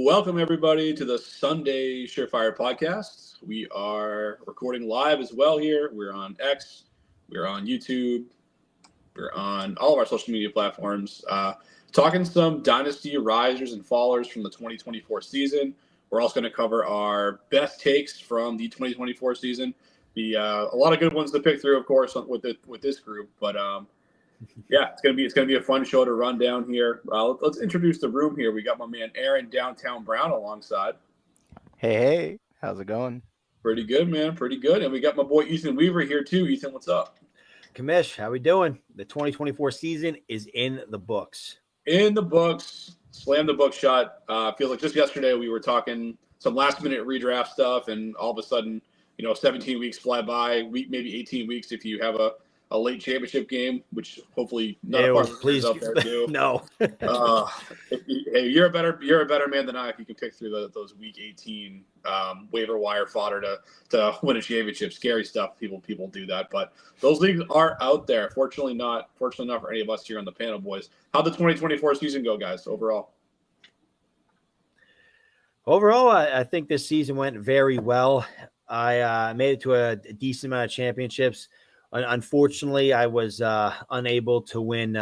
Welcome, everybody, to the Sunday Surefire podcast. We are recording live as well here. We're on X, we're on YouTube, we're on all of our social media platforms. Talking some Dynasty risers and fallers from the 2024 season. We're also going to cover our best takes from the 2024 season. A lot of good ones to pick through, of course, with this group. But yeah, it's gonna be a fun show to run down here. Let's introduce the room here. We got my man Aaron Downtown Brown alongside. Hey, how's it going? Pretty good, man. Pretty good. And we got my boy Ethan Weaver here too. Ethan, what's up? Kamish, how we doing? The 2024 season is in the books. In the books. Slam the book shut. Feels like just yesterday we were talking some last minute redraft stuff, and all of a sudden, 17 weeks fly by. Maybe 18 weeks if you have a late championship game, which hopefully none of our listeners out there do. No. Hey, you're a better man than I if you can pick through those week 18 waiver wire fodder to win a championship. Scary stuff. People do that, but those leagues are out there. Fortunately not for any of us here on the panel, boys. How'd the 2024 season go, guys? Overall, I think this season went very well. I made it to a decent amount of championships. Unfortunately, I was unable to win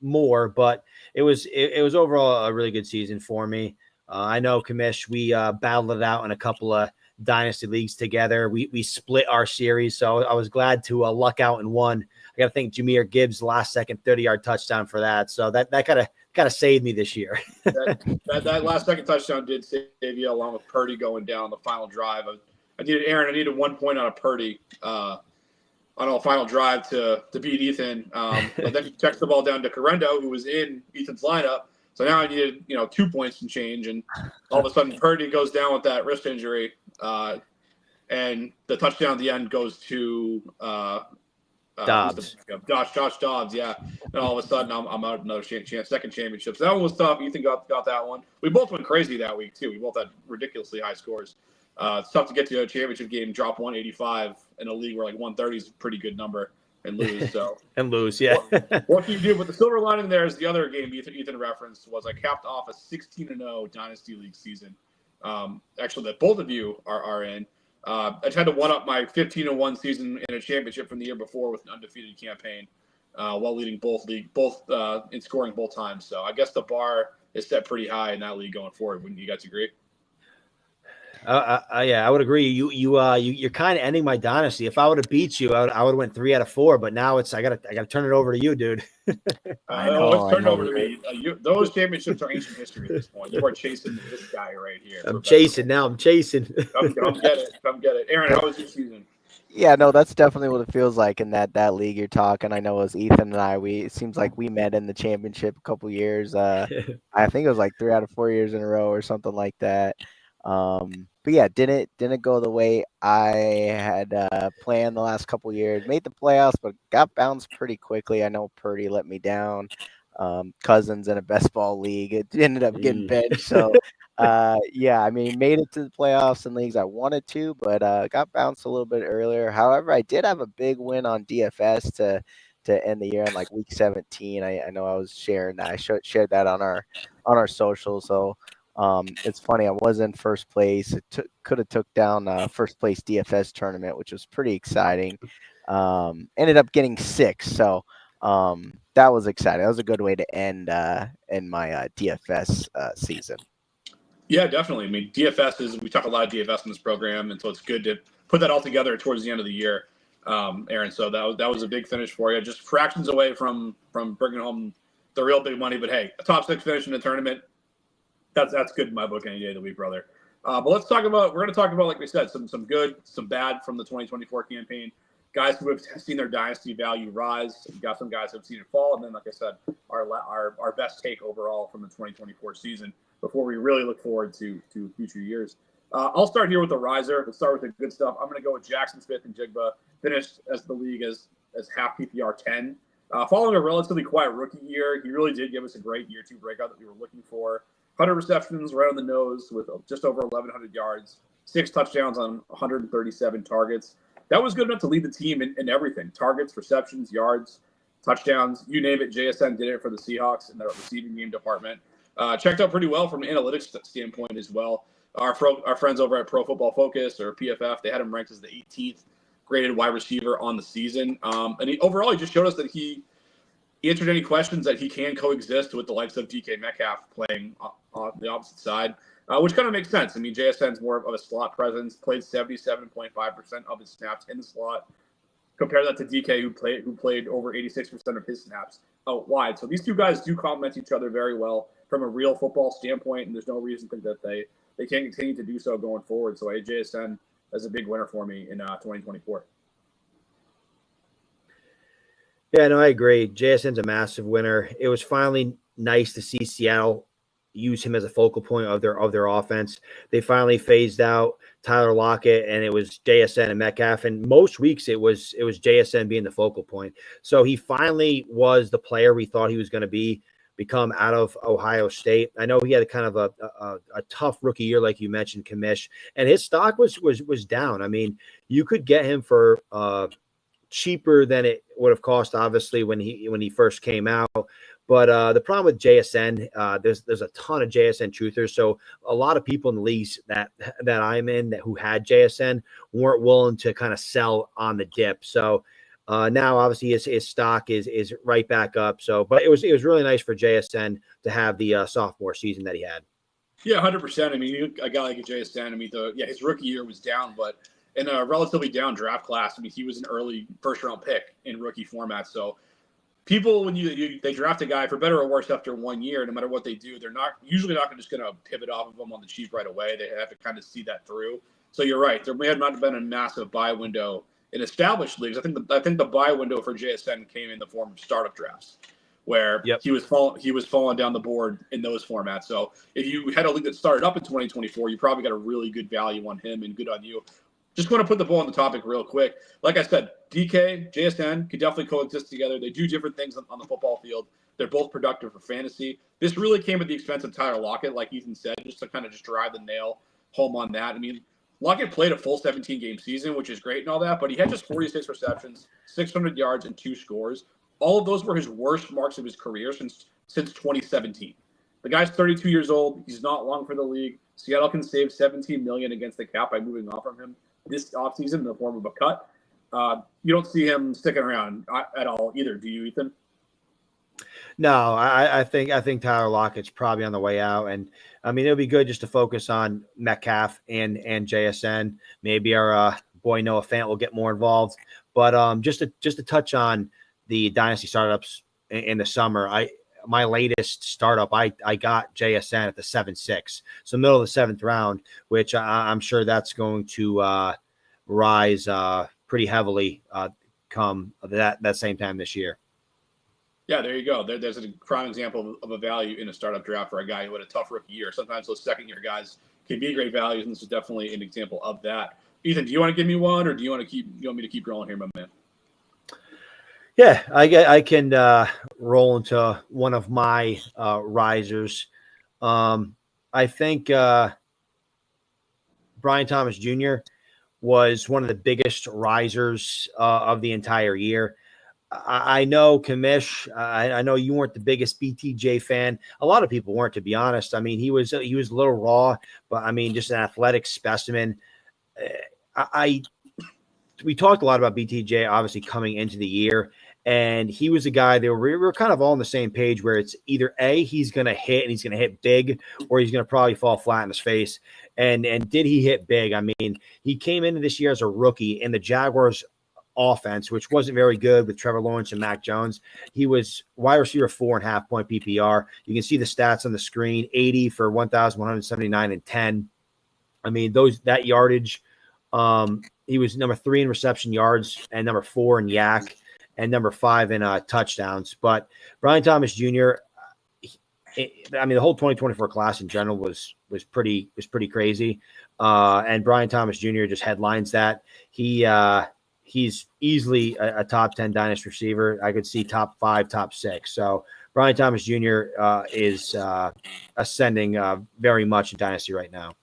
more, but it was overall a really good season for me. I know, Kamish, we battled it out in a couple of Dynasty leagues together. We split our series, so I was glad to luck out and won. I got to thank Jahmyr Gibbs' last second 30-yard touchdown for that. So that kind of saved me this year. that last second touchdown did save you, along with Purdy going down the final drive. I needed 1 point on a Purdy. On a final drive to beat Ethan. But then he checks the ball down to Correndo, who was in Ethan's lineup. So now I needed, 2 points and change. And all of a sudden, Purdy goes down with that wrist injury. And the touchdown at the end goes to Dobbs. Josh Dobbs, yeah. And all of a sudden, I'm out another second championship. So that one was tough. Ethan got that one. We both went crazy that week, too. We both had ridiculously high scores. It's tough to get to a championship game, drop 185 in a league where 130 is a pretty good number, and lose. So yeah. What can you do? But the silver lining there is the other game Ethan referenced was I capped off a 16-0 Dynasty League season. Actually, that both of you are in. I tried to one up my 15-1 season in a championship from the year before with an undefeated campaign, while leading both in scoring both times. So I guess the bar is set pretty high in that league going forward. Wouldn't you guys agree? Yeah, I would agree. You're kind of ending my dynasty. If I would have beat you, I would have went 3 out of 4. But now I gotta turn it over to you, dude. Let's turn it over to me. Those championships are ancient history at this point. You are chasing this guy right here. I'm chasing. Come get it. Aaron, how was your season? Yeah, no, that's definitely what it feels like in that league you're talking. I know as Ethan and I, it seems like we met in the championship a couple years. I think it was 3 out of 4 years in a row or something like that. But yeah, didn't go the way I had planned the last couple years. Made the playoffs, but got bounced pretty quickly. I know Purdy let me down. Cousins in a best ball league, it ended up getting benched. So yeah, I mean, made it to the playoffs in leagues I wanted to, but got bounced a little bit earlier. However, I did have a big win on DFS to end the year in week 17. I know I was sharing that. I shared that on our social. So. It's funny. I was in first place. It could have took down first place DFS tournament, which was pretty exciting. Ended up getting 6, so that was exciting. That was a good way to end my DFS season. Yeah, definitely. I mean, we talk a lot of DFS in this program, and so it's good to put that all together towards the end of the year, Aaron. So that was a big finish for you. Just fractions away from bringing home the real big money. But hey, a top 6 finish in the tournament. That's good in my book any day of the week, brother. But we're going to talk about, like we said, some good, some bad from the 2024 campaign. Guys who have seen their dynasty value rise. We've got some guys who have seen it fall. And then, like I said, our best take overall from the 2024 season before we really look forward to future years. I'll start here with the riser. Let's start with the good stuff. I'm going to go with Jackson Smith and Jigba. Finished as the league as half PPR 10. Following a relatively quiet rookie year, he really did give us a great year 2 breakout that we were looking for. 100 receptions right on the nose with just over 1,100 yards, 6 touchdowns on 137 targets. That was good enough to lead the team in everything. Targets, receptions, yards, touchdowns, you name it. JSN did it for the Seahawks in the receiving game department. checked out pretty well from an analytics standpoint as well. Our friends over at Pro Football Focus or PFF, they had him ranked as the 18th graded wide receiver on the season. And overall, he just showed us that he answered any questions that he can coexist with the likes of DK Metcalf playing on the opposite side, which kind of makes sense. I mean, JSN's more of a slot presence, played 77.5% of his snaps in the slot. Compare that to DK, who played over 86% of his snaps out wide. So these two guys do complement each other very well from a real football standpoint, and there's no reason to think that they can't continue to do so going forward. So JSN is a big winner for me in 2024. Yeah, no, I agree. JSN's a massive winner. It was finally nice to see Seattle use him as a focal point of their offense. They finally phased out Tyler Lockett, and it was JSN and Metcalf. And most weeks it was JSN being the focal point. So he finally was the player we thought he was going to become out of Ohio State. I know he had a kind of a tough rookie year, like you mentioned, Kamish, and his stock was down. I mean, you could get him for cheaper than it would have cost, obviously, when he first came out. But the problem with JSN, there's a ton of JSN truthers. So a lot of people in the leagues that I'm in who had JSN weren't willing to kind of sell on the dip. So now obviously his stock is right back up. So, but it was really nice for JSN to have the sophomore season that he had. Yeah, 100%. I mean, a guy like JSN, I mean, his rookie year was down, but in a relatively down draft class, I mean, he was an early first-round pick in rookie format. So people, when they draft a guy, for better or worse, after 1 year, no matter what they do, they're usually not just going to pivot off of him on the cheap right away. They have to kind of see that through. So you're right. There may have not been a massive buy window in established leagues. I think the buy window for JSN came in the form of startup drafts, where he was falling down the board in those formats. So if you had a league that started up in 2024, you probably got a really good value on him and good on you. Just want to put the ball on the topic real quick. Like I said, DK, JSN could definitely coexist together. They do different things on the football field. They're both productive for fantasy. This really came at the expense of Tyler Lockett, like Ethan said, just to kind of just drive the nail home on that. I mean, Lockett played a full 17-game season, which is great and all that, but he had just 46 receptions, 600 yards, and 2 scores. All of those were his worst marks of his career since 2017. The guy's 32 years old. He's not long for the league. Seattle can save $17 million against the cap by moving off from him this offseason in the form of a cut. You don't see him sticking around at all either, do you, Ethan? No, I think Tyler Lockett's probably on the way out, and I mean it'll be good just to focus on Metcalf and JSN. Maybe our boy Noah Fant will get more involved, but just to touch on the Dynasty startups in the summer, my latest startup, I got JSN at the 7-6, so middle of the 7th round, which I'm sure that's going to rise pretty heavily come that same time this year. Yeah, there you go. There's a prime example of a value in a startup draft for a guy who had a tough rookie year. Sometimes those second-year guys can be great values, and this is definitely an example of that. Ethan, do you want to give me one, or do you want me to keep rolling here, my man? Yeah, I can roll into one of my risers. I think Brian Thomas Jr. was one of the biggest risers of the entire year. I know, Kamish, I know you weren't the biggest BTJ fan. A lot of people weren't, to be honest. I mean, he was a little raw, but I mean, just an athletic specimen. We talked a lot about BTJ, obviously, coming into the year, and he was a guy that we were kind of all on the same page where it's either A, he's going to hit and he's going to hit big, or he's going to probably fall flat in his face. And did he hit big? I mean, he came into this year as a rookie, and the Jaguars offense, which wasn't very good with Trevor Lawrence and Mac Jones. He was wide receiver 4.5 point PPR. You can see the stats on the screen, 80 for 1,179 and 10. I mean, that yardage, he was number 3 in reception yards and number 4 in yak and number 5 in touchdowns. But Brian Thomas Jr., I mean, the whole 2024 class in general was pretty crazy. And Brian Thomas Jr. just headlines that. He's easily a top 10 Dynasty receiver. I could see top 5, top 6. So Brian Thomas Jr. Is ascending very much in Dynasty right now.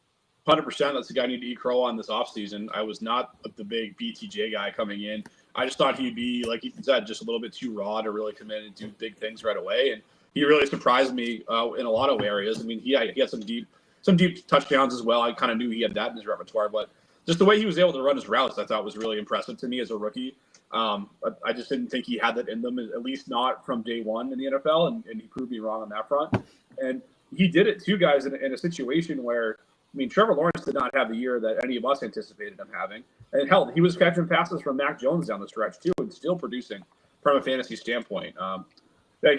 100%. That's the guy I need to eat crow on this offseason. I was not the big BTJ guy coming in. I just thought he'd be, like Ethan said, just a little bit too raw to really commit and do big things right away. And he really surprised me in a lot of areas. I mean, he had some deep touchdowns as well. I kind of knew he had that in his repertoire, but just the way he was able to run his routes, I thought was really impressive to me as a rookie. I just didn't think he had that in them, at least not from day one in the NFL, and he proved me wrong on that front. And he did it too, guys, in a situation where, I mean, Trevor Lawrence did not have the year that any of us anticipated him having. And hell, he was catching passes from Mac Jones down the stretch too, and still producing from a fantasy standpoint.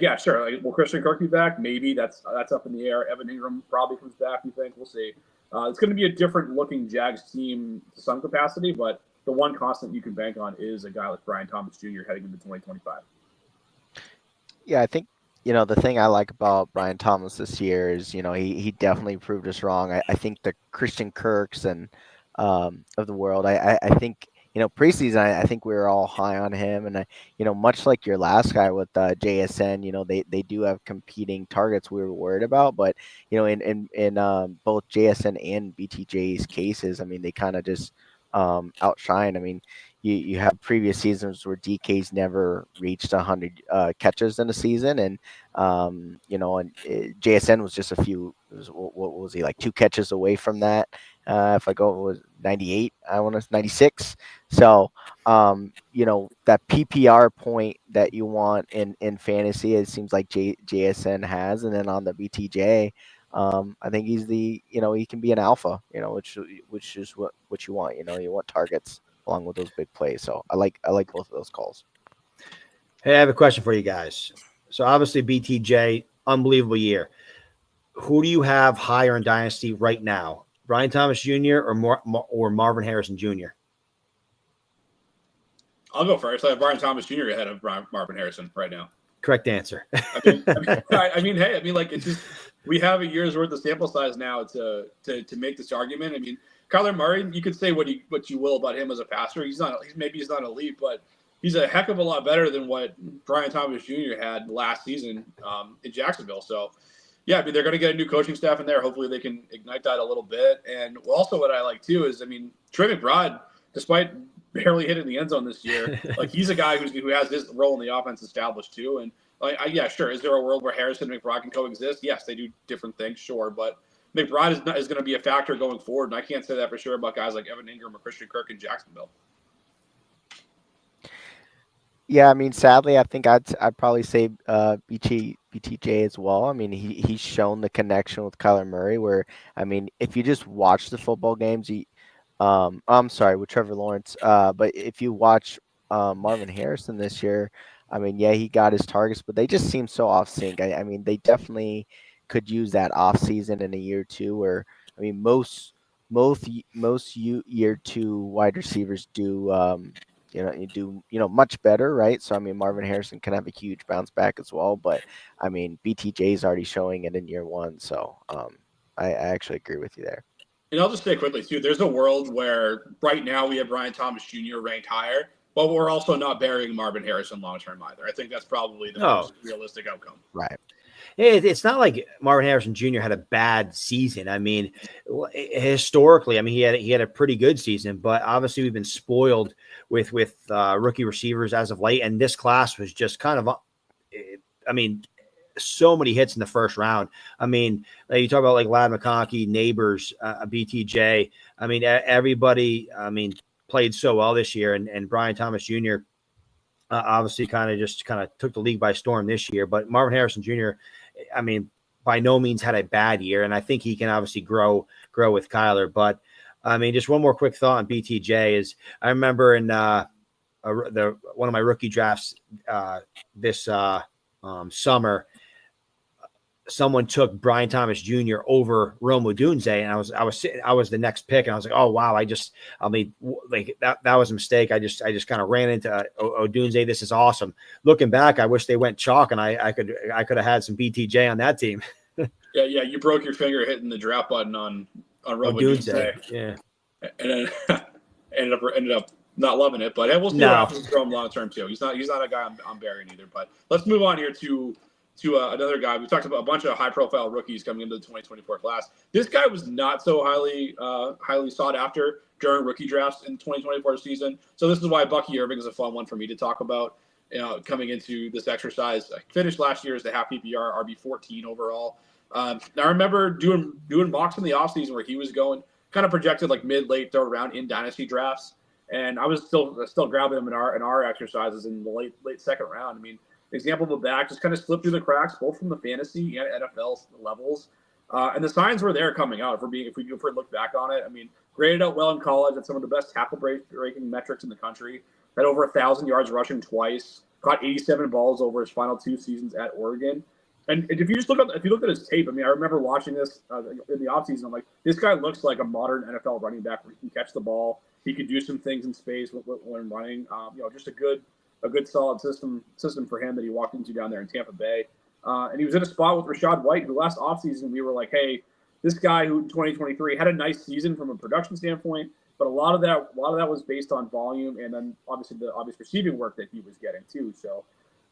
Yeah, sure. Like, will Christian Kirk be back? Maybe that's up in the air. Evan Ingram probably comes back. You think? We'll see. It's going to be a different looking Jags team to some capacity, but the one constant you can bank on is a guy like Brian Thomas Jr. heading into 2025. Yeah, I think, the thing I like about Brian Thomas this year is, he definitely proved us wrong. I think the Christian Kirks and of the world, I think, preseason, I think we were all high on him. And, much like your last guy with JSN, they do have competing targets we were worried about. But, in both JSN and BTJ's cases, I mean, they kind of just outshine. I mean, you have previous seasons where DK's never reached 100 catches in a season, and JSN was just what was he, like 2 catches away from that? If I go, it was 98. I want to 96. So that PPR point that you want in fantasy, it seems like JSN has, and then on the BTJ. I think he's he can be an alpha, which is what you want. You want targets along with those big plays. So I like both of those calls. Hey, I have a question for you guys. So obviously BTJ, unbelievable year. Who do you have higher in Dynasty right now? Brian Thomas Jr. or Marvin Harrison Jr.? I'll go first. I have Brian Thomas Jr. ahead of Marvin Harrison right now. Correct answer. Hey, it's just, we have a year's worth of sample size now to make this argument. I mean, Kyler Murray, you could say what you will about him as a passer. Maybe he's not elite, but he's a heck of a lot better than what Brian Thomas Jr. had last season in Jacksonville. So, yeah, I mean, they're going to get a new coaching staff in there. Hopefully they can ignite that a little bit. And also what I like, too, is, I mean, Trey McBride, despite barely hitting the end zone this year, like, he's a guy who has his role in the offense established, too. And, yeah, sure, is there a world where Harrison and McBride can coexist? Yes, they do different things, sure. But McBride is going to be a factor going forward, and I can't say that for sure about guys like Evan Ingram or Christian Kirk in Jacksonville. Yeah, I mean, sadly, I think I'd probably say BTJ as well. I mean, he's shown the connection with Kyler Murray. Where, I mean, if you just watch the football games, I'm sorry, with Trevor Lawrence. But if you watch Marvin Harrison this year, I mean, yeah, he got his targets, but they just seem so off sync. I mean, they definitely could use that off season in a year or two. Where, I mean, most year 2 wide receivers do. You do much better, right? So I mean, Marvin Harrison can have a huge bounce back as well, but I mean, BTJ is already showing it in year 1, so I actually agree with you there. And I'll just say quickly too, there's a world where right now we have Brian Thomas Jr. ranked higher, but we're also not burying Marvin Harrison long term either. I think that's probably the most realistic outcome. Right. It's not like Marvin Harrison Jr. had a bad season. I mean, historically, I mean, he had a pretty good season, but obviously we've been spoiled with rookie receivers as of late. And this class was just kind of, I mean, so many hits in the first round. I mean, you talk about like Ladd McConkey, Neighbors, BTJ. I mean, everybody, played so well this year, and Brian Thomas Jr. Obviously kind of took the league by storm this year, but Marvin Harrison Jr., I mean, by no means had a bad year, and I think he can obviously grow with Kyler. But I mean, just one more quick thought on BTJ is I remember in one of my rookie drafts this summer, someone took Brian Thomas Jr. over Rome Odunze, and I was the next pick, and I was like, oh wow, that was a mistake. I just kind of ran into Odunze. This is awesome. Looking back, I wish they went chalk, and I could have had some BTJ on that team. Yeah, you broke your finger hitting the draft button on Rome Odunze. Yeah, and then ended up not loving it, but we'll see what happens to him long term too. He's not a guy I'm burying either. But let's move on here to another guy. We talked about a bunch of high-profile rookies coming into the 2024 class. This guy was not so highly sought after during rookie drafts in 2024 season. So this is why Bucky Irving is a fun one for me to talk about. coming into this exercise. I finished last year as the half PPR RB14 overall. I remember doing mocks in the offseason where he was going kind of projected like mid-late third round in dynasty drafts, and I was still grabbing him in our exercises in the late second round. I mean, example of a back just kind of slipped through the cracks, both from the fantasy and NFL levels. And the signs were there coming out. If we look back on it, I mean, graded out well in college, had some of the best tackle breaking metrics in the country. Had over 1,000 yards rushing twice. Caught 87 balls over his final 2 seasons at Oregon. And if you look at his tape, I mean, I remember watching this in the offseason. I'm like, this guy looks like a modern NFL running back where he can catch the ball. He could do some things in space when running. Just a good solid system for him that he walked into down there in Tampa Bay. And he was in a spot with Rachaad White, who last offseason we were like, hey, this guy who in 2023 had a nice season from a production standpoint, but a lot of that was based on volume and then obviously the obvious receiving work that he was getting too. So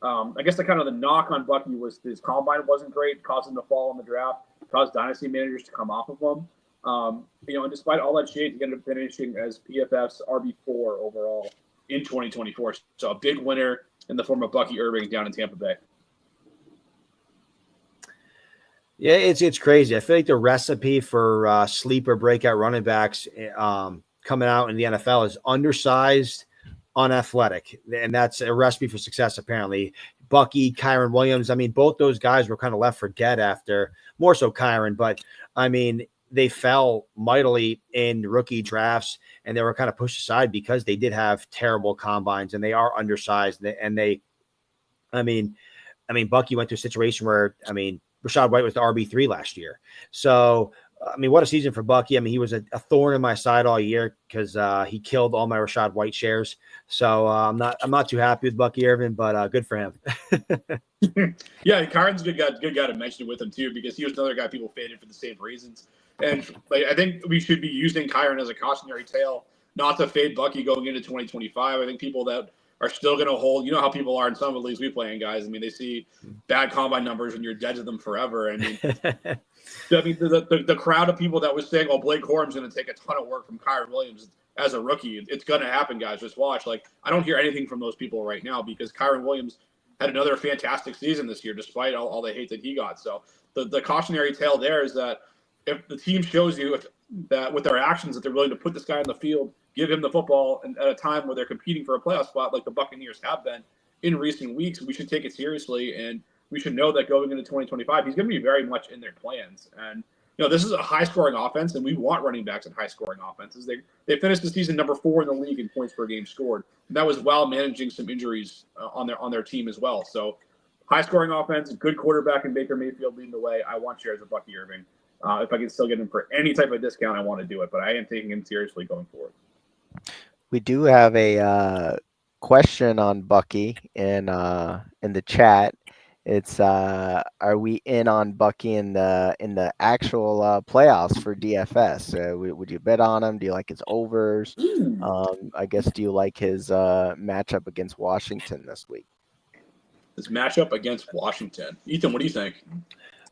I guess the knock on Bucky was his combine wasn't great, caused him to fall in the draft, caused dynasty managers to come off of him. And despite all that shade, he ended up finishing as PFF's RB4 overall in 2024. So a big winner in the form of Bucky Irving down in Tampa Bay. Yeah, it's crazy. I feel like the recipe for sleeper breakout running backs coming out in the NFL is undersized, unathletic, and that's a recipe for success apparently. Bucky, Kyron Williams, I mean, both those guys were kind of left for dead after, more so Kyron, but I mean, they fell mightily in rookie drafts and they were kind of pushed aside because they did have terrible combines and they are undersized. And Bucky went to a situation where, Rachaad White was the RB3 last year. So, what a season for Bucky. He was a thorn in my side all year because he killed all my Rachaad White shares. So I'm not too happy with Bucky Irving, but good for him. Yeah, Kyron's a good guy to mention with him too, because he was another guy people faded for the same reasons. And I think we should be using Kyron as a cautionary tale, not to fade Bucky going into 2025. I think people that are still going to hold, how people are in some of the leagues we play in, guys. They see bad combine numbers and you're dead to them forever. The crowd of people that was saying, Blake Corum's going to take a ton of work from Kyron Williams as a rookie. It's going to happen, guys. Just watch. I don't hear anything from those people right now because Kyron Williams had another fantastic season this year, despite all the hate that he got. So the cautionary tale there is that if the team shows you that with their actions that they're willing to put this guy on the field, give him the football, and at a time where they're competing for a playoff spot like the Buccaneers have been in recent weeks, we should take it seriously, and we should know that going into 2025, he's going to be very much in their plans. And this is a high-scoring offense, and we want running backs in high-scoring offenses. They finished the season number 4 in the league in points per game scored, and that was while managing some injuries on their team as well. So high-scoring offense, good quarterback in Baker Mayfield leading the way. I want shares of Bucky Irving. If I can still get him for any type of discount, I want to do it, but I am taking him seriously going forward. We do have a question on Bucky in the chat. It's are we in on Bucky in the actual playoffs for DFS? Would you bet on him? Do you like his overs? I guess, do you like his matchup against Washington this week? His matchup against Washington. Ethan, what do you think?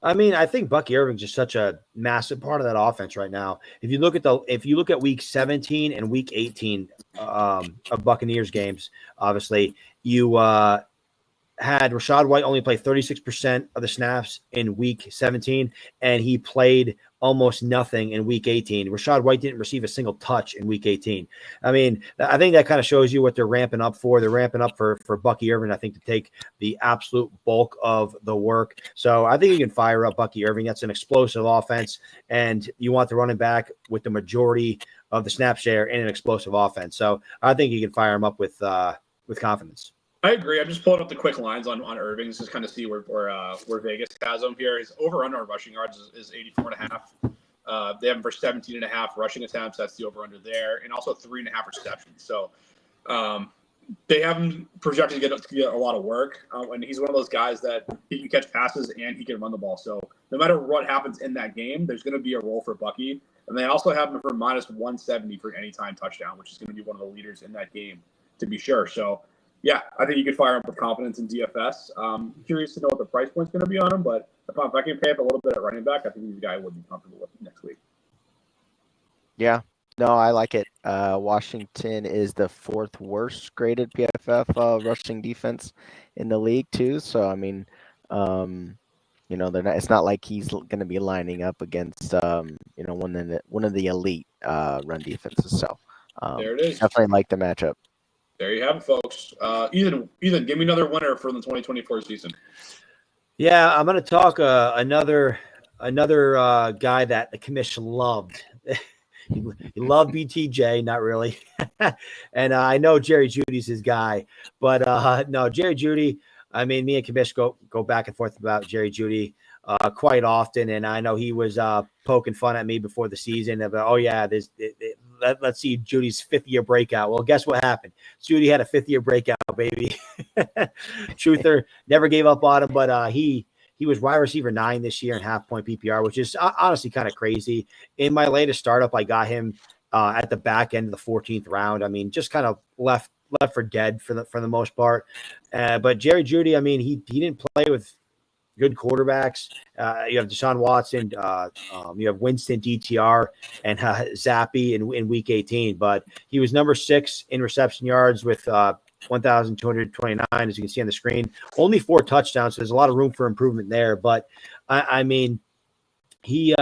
I think Bucky Irving's just such a massive part of that offense right now. If you look at week 17 and week 18 of Buccaneers games, obviously you had Rachaad White only play 36% of the snaps in week 17, and he played almost nothing in week 18. Rachaad White didn't receive a single touch in week 18. I think that kind of shows you what they're ramping up for. They're ramping up for Bucky Irving, I think, to take the absolute bulk of the work. So I think you can fire up Bucky Irving. That's an explosive offense, and you want the running back with the majority of the snap share in an explosive offense. So I think you can fire him up with confidence. I agree. I'm just pulling up the quick lines on Irving just kind of see where Vegas has him here. His over-under on rushing yards is 84.5. They have him for 17.5 rushing attempts. That's the over-under there, and also 3.5 receptions. So they have him projected to get a lot of work, and he's one of those guys that he can catch passes and he can run the ball. So no matter what happens in that game, there's going to be a role for Bucky. And they also have him for minus 170 for anytime touchdown, which is going to be one of the leaders in that game, to be sure. So yeah, I think you could fire him with confidence in DFS. Curious to know what the price point's going to be on him, but if I can pay up a little bit at running back, I think he's a guy I would be comfortable with next week. Yeah, No, I like it. Washington is the fourth worst graded PFF rushing defense in the league too. So I mean, um, they're not. It's not like he's going to be lining up against one of the elite run defenses. So There it is. definitely like the matchup. There you have it, folks. Ethan, give me another winner for the 2024 season. Yeah, I'm going to talk another guy that the commission loved. He loved BTJ, not really. And I know Jerry Judy's his guy, but no, Jerry Judy. I mean, me and Kamish go back and forth about Jerry Judy quite often, and I know he was poking fun at me before the season about, oh yeah, let's see Judy's fifth-year breakout. Well, guess what happened? Judy had a fifth-year breakout, baby. Truther never gave up on him, but he was wide receiver 9 this year in half-point PPR, which is honestly kind of crazy. In my latest startup, I got him at the back end of the 14th round. I mean, just kind of left for dead for the most part. But Jerry Judy, I mean, he didn't play with good quarterbacks. You have Deshaun Watson, you have Winston DTR, and Zappy in week 18. But he was number 6 in reception yards with 1,229, as you can see on the screen. Only 4 touchdowns, so there's a lot of room for improvement there. But I mean, he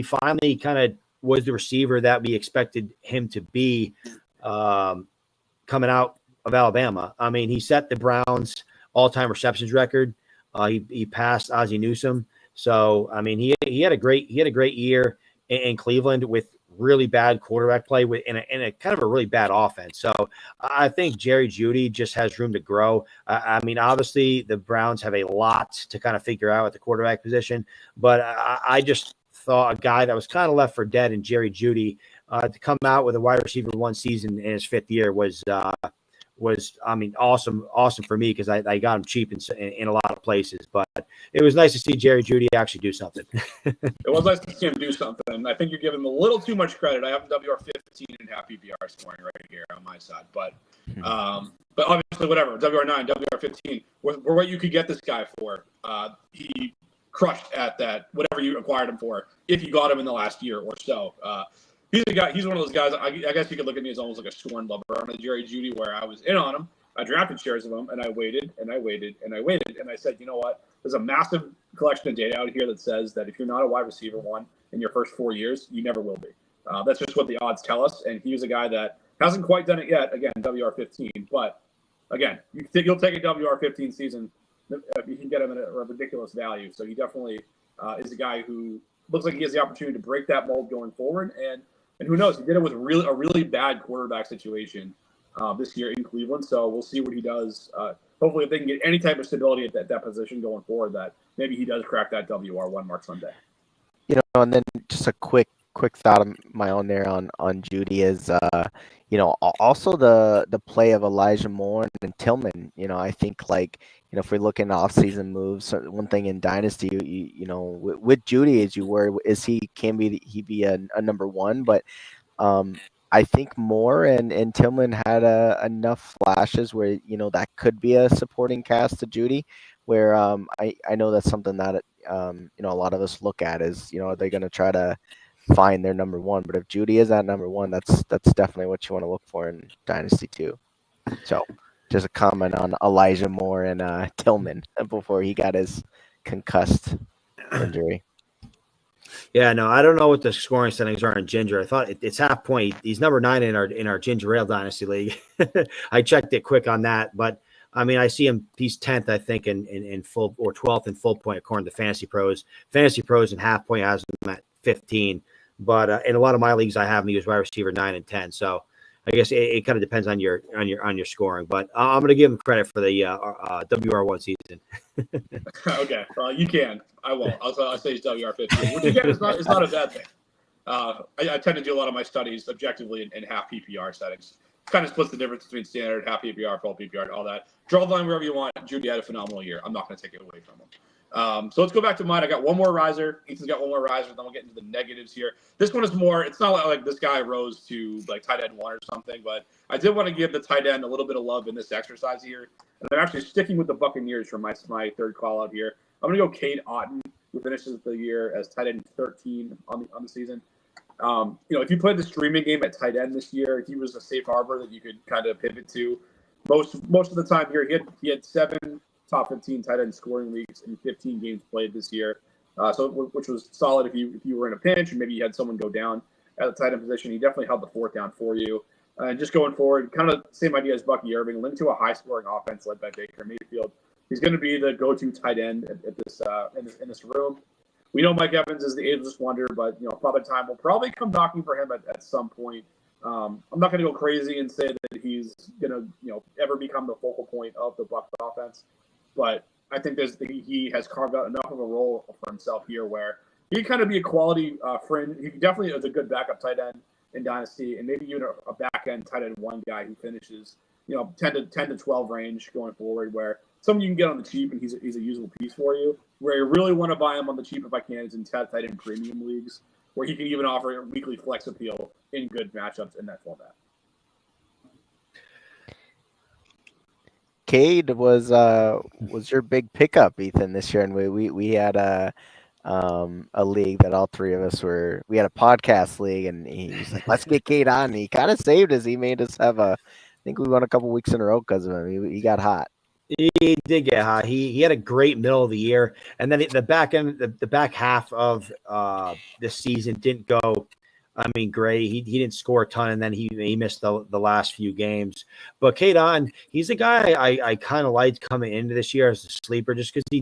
finally kind of was the receiver that we expected him to be coming out of Alabama. I mean, he set the Browns all-time receptions record. He passed Ozzie Newsome. So I mean, he had a great year in Cleveland with really bad quarterback play in a kind of a really bad offense. So I think Jerry Judy just has room to grow. I mean, obviously the Browns have a lot to kind of figure out at the quarterback position, but I just thought a guy that was kind of left for dead in Jerry Judy to come out with a wide receiver 1 season in his 5th year was I mean, awesome for me because I got him cheap in a lot of places. But it was nice to see Jerry Judy actually do something. It was nice to see him do something. I think you're giving him a little too much credit. I have WR 15 and half PPR scoring right here on my side, but obviously whatever WR 9, WR 15 were what you could get this guy for. He crushed at that whatever you acquired him for if you got him in the last year or so. He's a guy. He's one of those guys. I guess you could look at me as almost like a sworn lover on a Jerry Judy, where I was in on him. I drafted shares of him, and I waited, and I waited, and I waited, and I said, you know what? There's a massive collection of data out here that says that if you're not a wide receiver 1 in your first 4 years, you never will be. That's just what the odds tell us. And he was a guy that hasn't quite done it yet. Again, WR 15, but again, you'll take a WR 15 season if you can get him at a ridiculous value. So he definitely is a guy who looks like he has the opportunity to break that mold going forward. And who knows? He did it with a really bad quarterback situation this year in Cleveland. So we'll see what he does. Hopefully, if they can get any type of stability at that position going forward, that maybe he does crack that WR1 mark someday. And then just a quick thought of my own there on Judy is, also the play of Elijah Moore and Tillman. I think if we're looking at off-season moves, one thing in Dynasty, with Judy, as you were, is he be a number 1, but I think Moore and Tillman had enough flashes where that could be a supporting cast to Judy. Where I know that's something that a lot of us look at is are they going to try to find their number 1? But if Judy is that number 1, that's definitely what you want to look for in Dynasty too. So just a comment on Elijah Moore and Tillman before he got his concussed injury. Yeah, no, I don't know what the scoring settings are in Ginger. I thought it's half point. He's number 9 in our Ginger Rail Dynasty League. I checked it quick on that, but I mean, I see him. He's 10th, I think, in full or 12th in full point according to Fantasy Pros. Fantasy Pros in half point has him at 15, but in a lot of my leagues, I have him. He was wide receiver 9 and 10. So I guess it kind of depends on your scoring. But I'm going to give him credit for the WR1 season. Okay, you can. I won't. I'll say he's WR 15, which again is not a bad thing. I tend to do a lot of my studies objectively in half PPR settings. Kind of splits the difference between standard, half PPR, full PPR, all that. Draw the line wherever you want. Judy had a phenomenal year. I'm not going to take it away from him. So let's go back to mine. I got one more riser. Ethan's got one more riser. Then we'll get into the negatives here. This one is more. It's not like this guy rose to like tight end 1 or something, but I did want to give the tight end a little bit of love in this exercise here. And I'm actually sticking with the Buccaneers for my third call out here. I'm going to go Cade Otton, who finishes the year as tight end 13 on the season. If you played the streaming game at tight end this year, he was a safe harbor that you could kind of pivot to. Most of the time here, he had 7 top 15 tight end scoring leagues in 15 games played this year. Which was solid if you were in a pinch and maybe you had someone go down at the tight end position. He definitely held the fort down for you. And just going forward, kind of same idea as Bucky Irving, linked to a high-scoring offense led by Baker Mayfield. He's going to be the go-to tight end at this in this room. We know Mike Evans is the ageless wonder, but Father Time will probably come knocking for him at some point. I'm not going to go crazy and say that he's going to ever become the focal point of the Bucs offense, but I think he has carved out enough of a role for himself here where he can kind of be a quality friend. He definitely is a good backup tight end in Dynasty, and maybe even a back end tight end 1 guy who finishes 10 to 12 range going forward, where someone you can get on the cheap and he's a usable piece for you. Where you really want to buy him on the cheap if I can is in tight end premium leagues, where he can even offer weekly flex appeal in good matchups in that format. Cade was your big pickup, Ethan, this year, and we had a league that all 3 of us were. We had a podcast league, and he was like, "Let's get Cade on." And he kind of saved us. He made us have I think we won a couple weeks in a row because of him. He got hot. He did get hot. He had a great middle of the year, and then the back end, the back half of this season didn't go. Great. He didn't score a ton, and then he missed the last few games. But Cade Otton, he's a guy I kind of liked coming into this year as a sleeper, just because he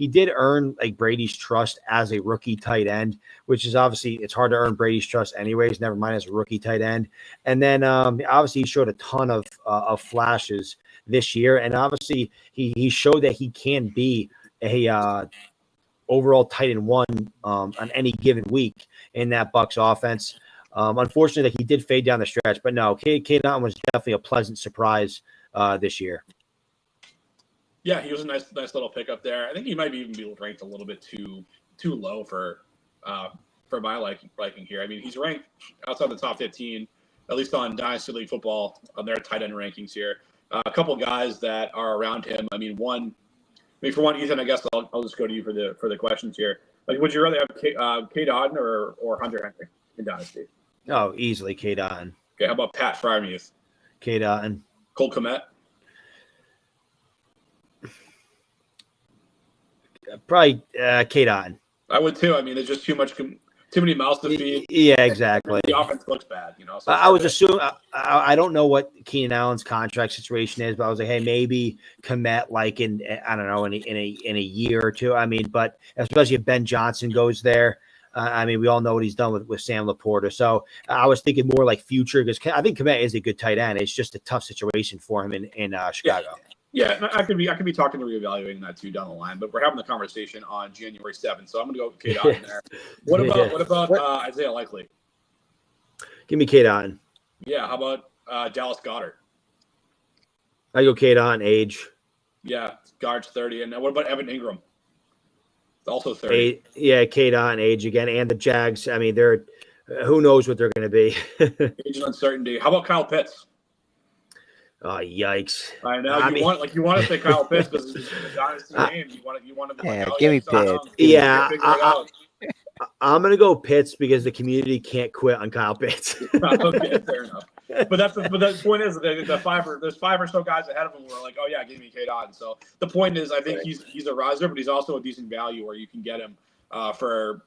did earn like Brady's trust as a rookie tight end, which is obviously it's hard to earn Brady's trust anyways. Never mind as a rookie tight end. And then obviously he showed a ton of flashes this year, and obviously he showed that he can be a overall tight end 1 on any given week in that Bucs offense. Unfortunately, he did fade down the stretch, but no, Cade Otton was definitely a pleasant surprise this year. Yeah, he was a nice little pickup there. I think he might even be ranked a little bit too low for my liking here. He's ranked outside the top 15, at least on Dynasty League Football on their tight end rankings here. A couple guys that are around him. For one, Ethan, I guess I'll just go to you for the questions here. Like, would you rather have Cade Otton or Hunter Henry in Dynasty? Oh, easily Cade Otton. Okay, how about Pat Freiermuth? Cade Otton. Cole Kmet? Probably Cade Otton. I would too. There's just too many mouths to feed. Yeah, exactly. The offense looks bad, So I was assuming I don't know what Keenan Allen's contract situation is, but I was like, hey, maybe Kmet like in I don't know in a year or two. But especially if Ben Johnson goes there, we all know what he's done with Sam Laporta. So I was thinking more like future because I think Kmet is a good tight end. It's just a tough situation for him in Chicago. Yeah, I could be talking to reevaluating that too down the line, but we're having the conversation on January 7th, so I'm going to go with Cade Otton there. What about Isaiah Likely? Give me Cade Otton. Yeah, how about Dallas Goedert? I go Cade Otton, age. Yeah, Goedert's 30, and what about Evan Ingram? Also 30. Yeah, Cade Otton, age again, and the Jags. They're who knows what they're going to be. Age and uncertainty. How about Kyle Pitts? Oh, yikes! I know you want to say Kyle Pitts because it's a dynasty name. You want to yeah, give me Pitts. Yeah, I'm gonna go Pitts because the community can't quit on Kyle Pitts. Okay, fair enough. But the point is there's 5 or so guys ahead of him who are like, oh yeah, give me Cade Otton. So the point is, I think he's a riser, but he's also a decent value where you can get him for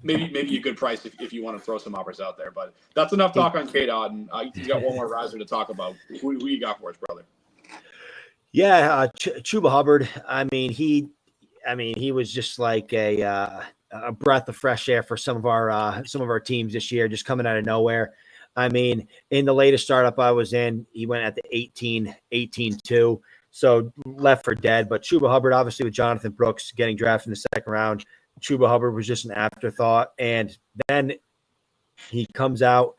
maybe a good price if you want to throw some offers out there. But that's enough talk on Cade Otton. He's got one more riser to talk about. Who you got for us, brother? Yeah, Chuba Hubbard. He was just like a breath of fresh air for some of our teams this year, just coming out of nowhere. In the latest startup I was in, he went at the 18-2, so left for dead. But Chuba Hubbard, obviously with Jonathan Brooks getting drafted in the second round, Chuba Hubbard was just an afterthought. And then he comes out,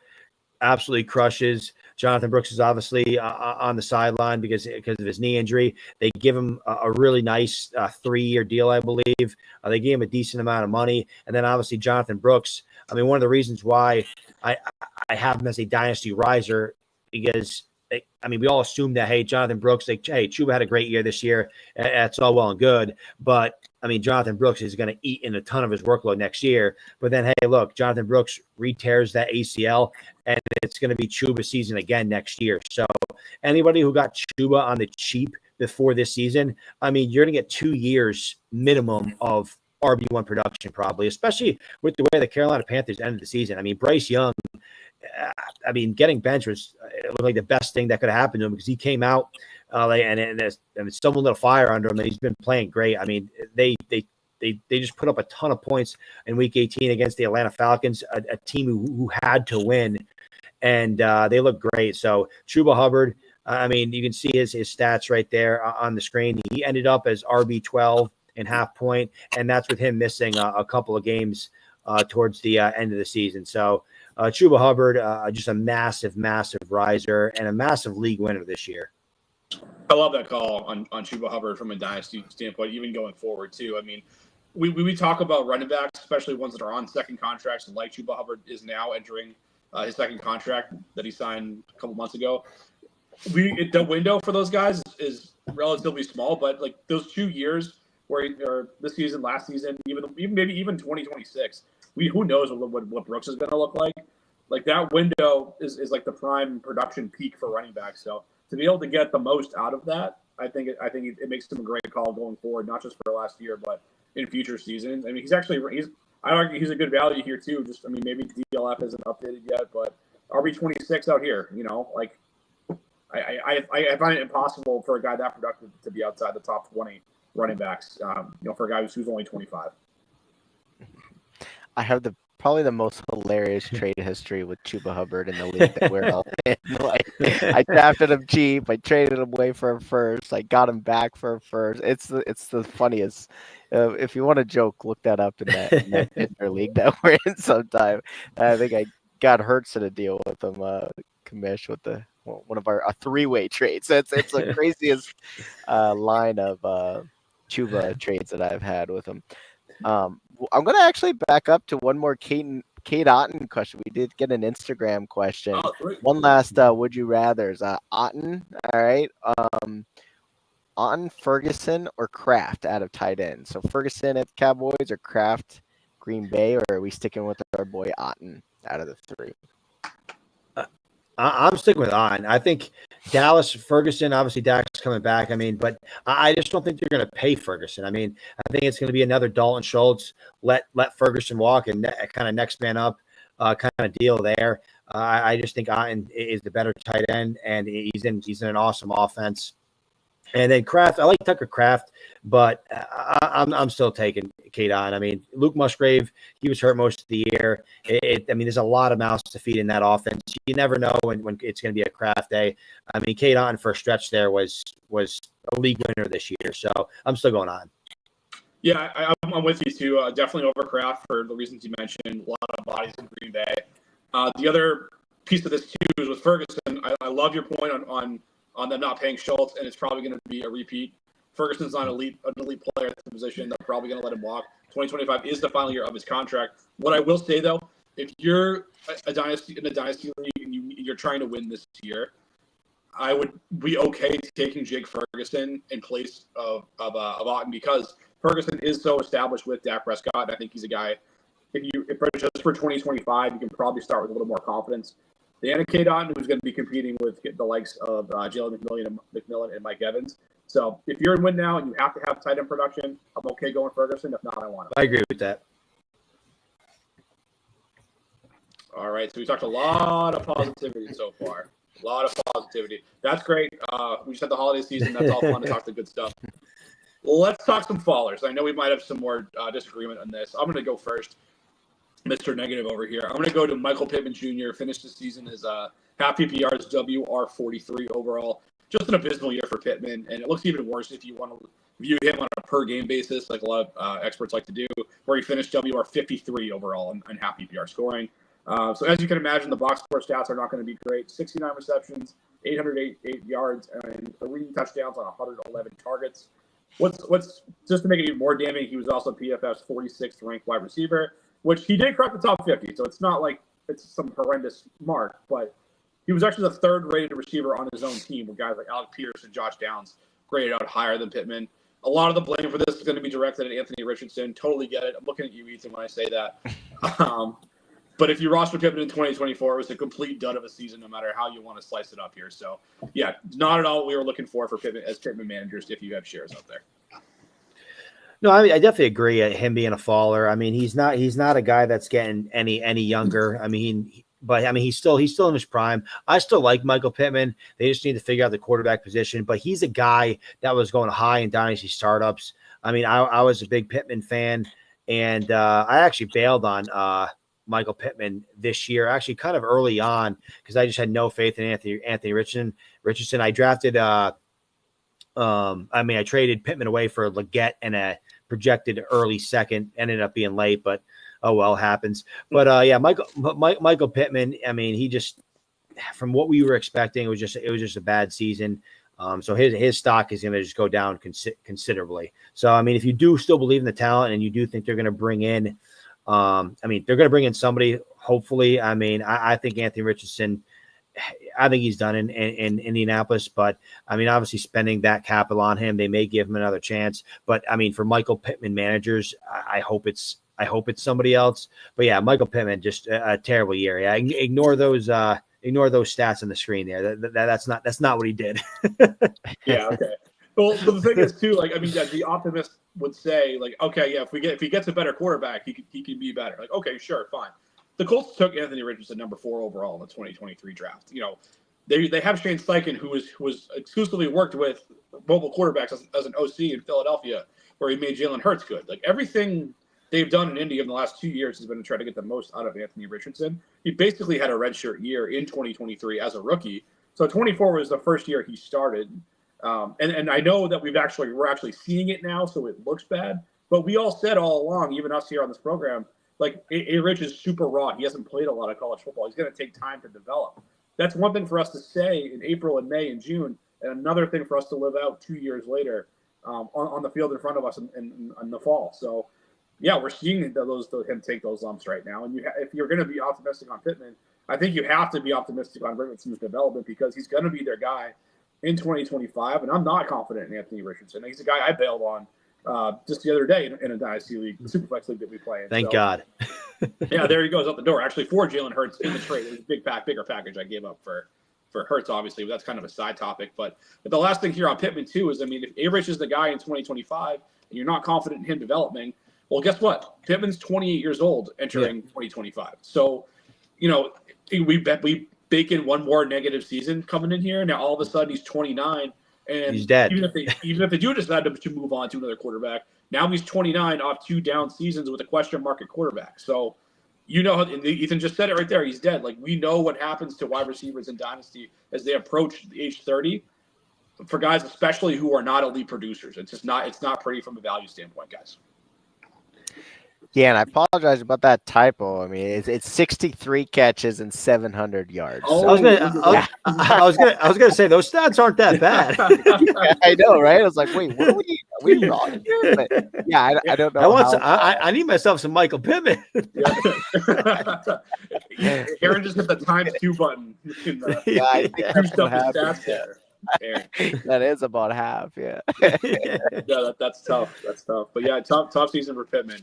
absolutely crushes. Jonathan Brooks is obviously on the sideline because of his knee injury. They give him a really nice 3-year deal, I believe. They gave him a decent amount of money. And then obviously Jonathan Brooks, one of the reasons why I have him as a dynasty riser because we all assumed that, hey, Jonathan Brooks, hey, Chuba had a great year this year. That's all well and good. But, Jonathan Brooks is going to eat in a ton of his workload next year. But then, hey, look, Jonathan Brooks re-tears that ACL, and it's going to be Chuba season again next year. So anybody who got Chuba on the cheap before this season, you're going to get 2 years minimum of RB1 production probably, especially with the way the Carolina Panthers ended the season. Bryce Young, getting benched was it looked like the best thing that could have happened to him because he came out and someone lit a fire under him, and he's been playing great. They just put up a ton of points in Week 18 against the Atlanta Falcons, a team who had to win, and they look great. So Chuba Hubbard, you can see his stats right there on the screen. He ended up as RB12 and half point, and that's with him missing a couple of games towards the end of the season. So Chuba Hubbard, just a massive, massive riser and a massive league winner this year. I love that call on Chuba Hubbard from a dynasty standpoint, even going forward too. We talk about running backs, especially ones that are on second contracts, like Chuba Hubbard is now entering his second contract that he signed a couple months ago. The window for those guys is relatively small, but like those 2 years or this season, last season, even maybe even 2026, who knows what Brooks is going to look like. Like that window is like the prime production peak for running backs. So to be able to get the most out of that, I think it makes him a great call going forward, not just for last year, but in future seasons. I argue he's a good value here too. Just maybe DLF isn't updated yet, but RB26 out here, I find it impossible for a guy that productive to be outside the top 20 running backs. For a guy who's only 25. I have probably the most hilarious trade history with Chuba Hubbard in the league that we're all in. I drafted him cheap. I traded him away for a first. I got him back for a first. It's the funniest. If you want to joke, look that up in that Tinder league that we're in sometime. I think I got Hurts in a deal with him, commish with one of our three-way trades. So it's the craziest line of Chuba trades that I've had with him. I'm going to actually back up to one more Kate Otten question. We did get an Instagram question. Oh, great. One last would you rathers. Otten, all right. Otten, Ferguson, or Kraft out of tight end? So Ferguson at Cowboys or Kraft Green Bay, or are we sticking with our boy Otten out of the three? I'm sticking with Otten. I think Dallas, Ferguson, obviously Dak's coming back. But I just don't think they're going to pay Ferguson. I think it's going to be another Dalton Schultz, let Ferguson walk and kind of next man up kind of deal there. I just think Otten is the better tight end, and he's in an awesome offense. And then Kraft, I like Tucker Kraft, but I'm still taking Kate Otten. Luke Musgrave, he was hurt most of the year. There's a lot of mouths to feed in that offense. You never know when it's going to be a Kraft day. Kate Otten for a stretch there was a league winner this year, so I'm still going on. Yeah, I'm with you too. Definitely over Kraft for the reasons you mentioned. A lot of bodies in Green Bay. The other piece of this too is with Ferguson. I love your point on them not paying Schultz, and it's probably going to be a repeat. Ferguson's not an elite player at the position. They're probably going to let him walk. 2025 is the final year of his contract. What I will say, though, if you're in a dynasty league and you're trying to win this year, I would be okay taking Jake Ferguson in place of Otten, because Ferguson is so established with Dak Prescott. And I think he's a guy, if just for 2025, you can probably start with a little more confidence. And Kate Otten, who's going to be competing with the likes of Jalen McMillan and Mike Evans. So if you're in win now and you have to have tight end production, I'm okay going Ferguson. If not, I want him. I agree with that. All right, so we talked a lot of positivity so far. A lot of positivity. That's great. We just had the holiday season. That's all fun to talk the good stuff. Let's talk some fallers. I know we might have some more disagreement on this. I'm going to go first. Mr. Negative over here. I'm going to go to Michael Pittman Jr. Finished the season as half PPR's WR43 overall. Just an abysmal year for Pittman, and it looks even worse if you want to view him on a per-game basis, like a lot of experts like to do, where he finished WR53 overall in half PPR scoring. So as you can imagine, the box score stats are not going to be great. 69 receptions, 808 yards, and 3 touchdowns on 111 targets. What's just to make it even more damning, he was also PFF's 46th ranked wide receiver, which he did crack the top 50. So it's not like it's some horrendous mark, but he was actually the third rated receiver on his own team, with guys like Alec Pierce and Josh Downs graded out higher than Pittman. A lot of the blame for this is going to be directed at Anthony Richardson. Totally get it. I'm looking at you, Ethan, when I say that. But if you roster Pittman in 2024, it was a complete dud of a season, no matter how you want to slice it up here. So, yeah, not at all what we were looking for Pittman as Pittman managers if you have shares out there. No, I mean, I definitely agree at him being a faller. I mean, he's not a guy that's getting any younger. I mean, he's still in his prime. I still like Michael Pittman. They just need to figure out the quarterback position. But he's a guy that was going high in Dynasty startups. I mean, I was a big Pittman fan, and I actually bailed on Michael Pittman this year, actually kind of early on, because I just had no faith in Anthony Richardson. I drafted I traded Pittman away for Leggett and a projected early second, ended up being late, but oh well, happens. But Michael Pittman, I mean, he just, from what we were expecting, it was just a bad season. So his stock is going to just go down considerably. So I mean, if you do still believe in the talent and you do think they're going to bring in, they're going to bring in somebody, hopefully. I mean, I think Anthony Richardson, I think he's done in Indianapolis, but I mean, obviously spending that capital on him, they may give him another chance. But I mean, for Michael Pittman managers, I hope it's somebody else. But yeah, Michael Pittman, just a terrible year. Yeah, ignore those stats on the screen there. That's not what he did. Yeah. Okay. Well, but the thing is too, like, I mean, yeah, the optimist would say, like, okay, yeah, if he gets a better quarterback, he can be better. Like, okay, sure, fine. The Colts took Anthony Richardson number 4 overall in the 2023 draft. You know, they have Shane Steichen, who was exclusively worked with mobile quarterbacks as an OC in Philadelphia, where he made Jalen Hurts good. Like, everything they've done in Indy in the last 2 years has been to try to get the most out of Anthony Richardson. He basically had a redshirt year in 2023 as a rookie. So 24 was the first year he started. And I know that we're actually seeing it now, so it looks bad. But we all said all along, even us here on this program, like, Rich is super raw. He hasn't played a lot of college football. He's going to take time to develop. That's one thing for us to say in April and May and June, and another thing for us to live out 2 years later on the field in front of us in the fall. So, yeah, we're seeing him take those lumps right now. And if you're going to be optimistic on Pittman, I think you have to be optimistic on Richardson's development, because he's going to be their guy in 2025. And I'm not confident in Anthony Richardson. He's a guy I bailed on just the other day in a Dynasty league, the Superflex league that we play in. Thank God. Yeah, there he goes out the door. Actually, for Jalen Hurts in the trade. It was a bigger package I gave up for Hurts, obviously, but that's kind of a side topic. But the last thing here on Pittman, too, is, I mean, if A-Rich is the guy in 2025 and you're not confident in him developing, well, guess what? Pittman's 28 years old entering 2025. So, you know, we bake in one more negative season coming in here. Now, all of a sudden, he's 29. And he's dead. Even if they do decide to move on to another quarterback, now he's 29 off 2 down seasons with a question mark at quarterback. So, you know, Ethan just said it right there. He's dead. Like, we know what happens to wide receivers in Dynasty as they approach age 30. For guys, especially who are not elite producers, it's not pretty from a value standpoint, guys. Yeah, and I apologize about that typo. I mean, it's 63 catches and 700 yards. Oh, I was gonna say those stats aren't that bad. Yeah, I know, right? I was like, wait, what are we wrong here? But yeah, I don't know. I need myself some Michael Pittman. Aaron just hit the ×2 button. Yeah, I think that's stuff the stats there. That is about half, yeah. Yeah, that's tough. That's tough. But yeah, tough season for Pittman.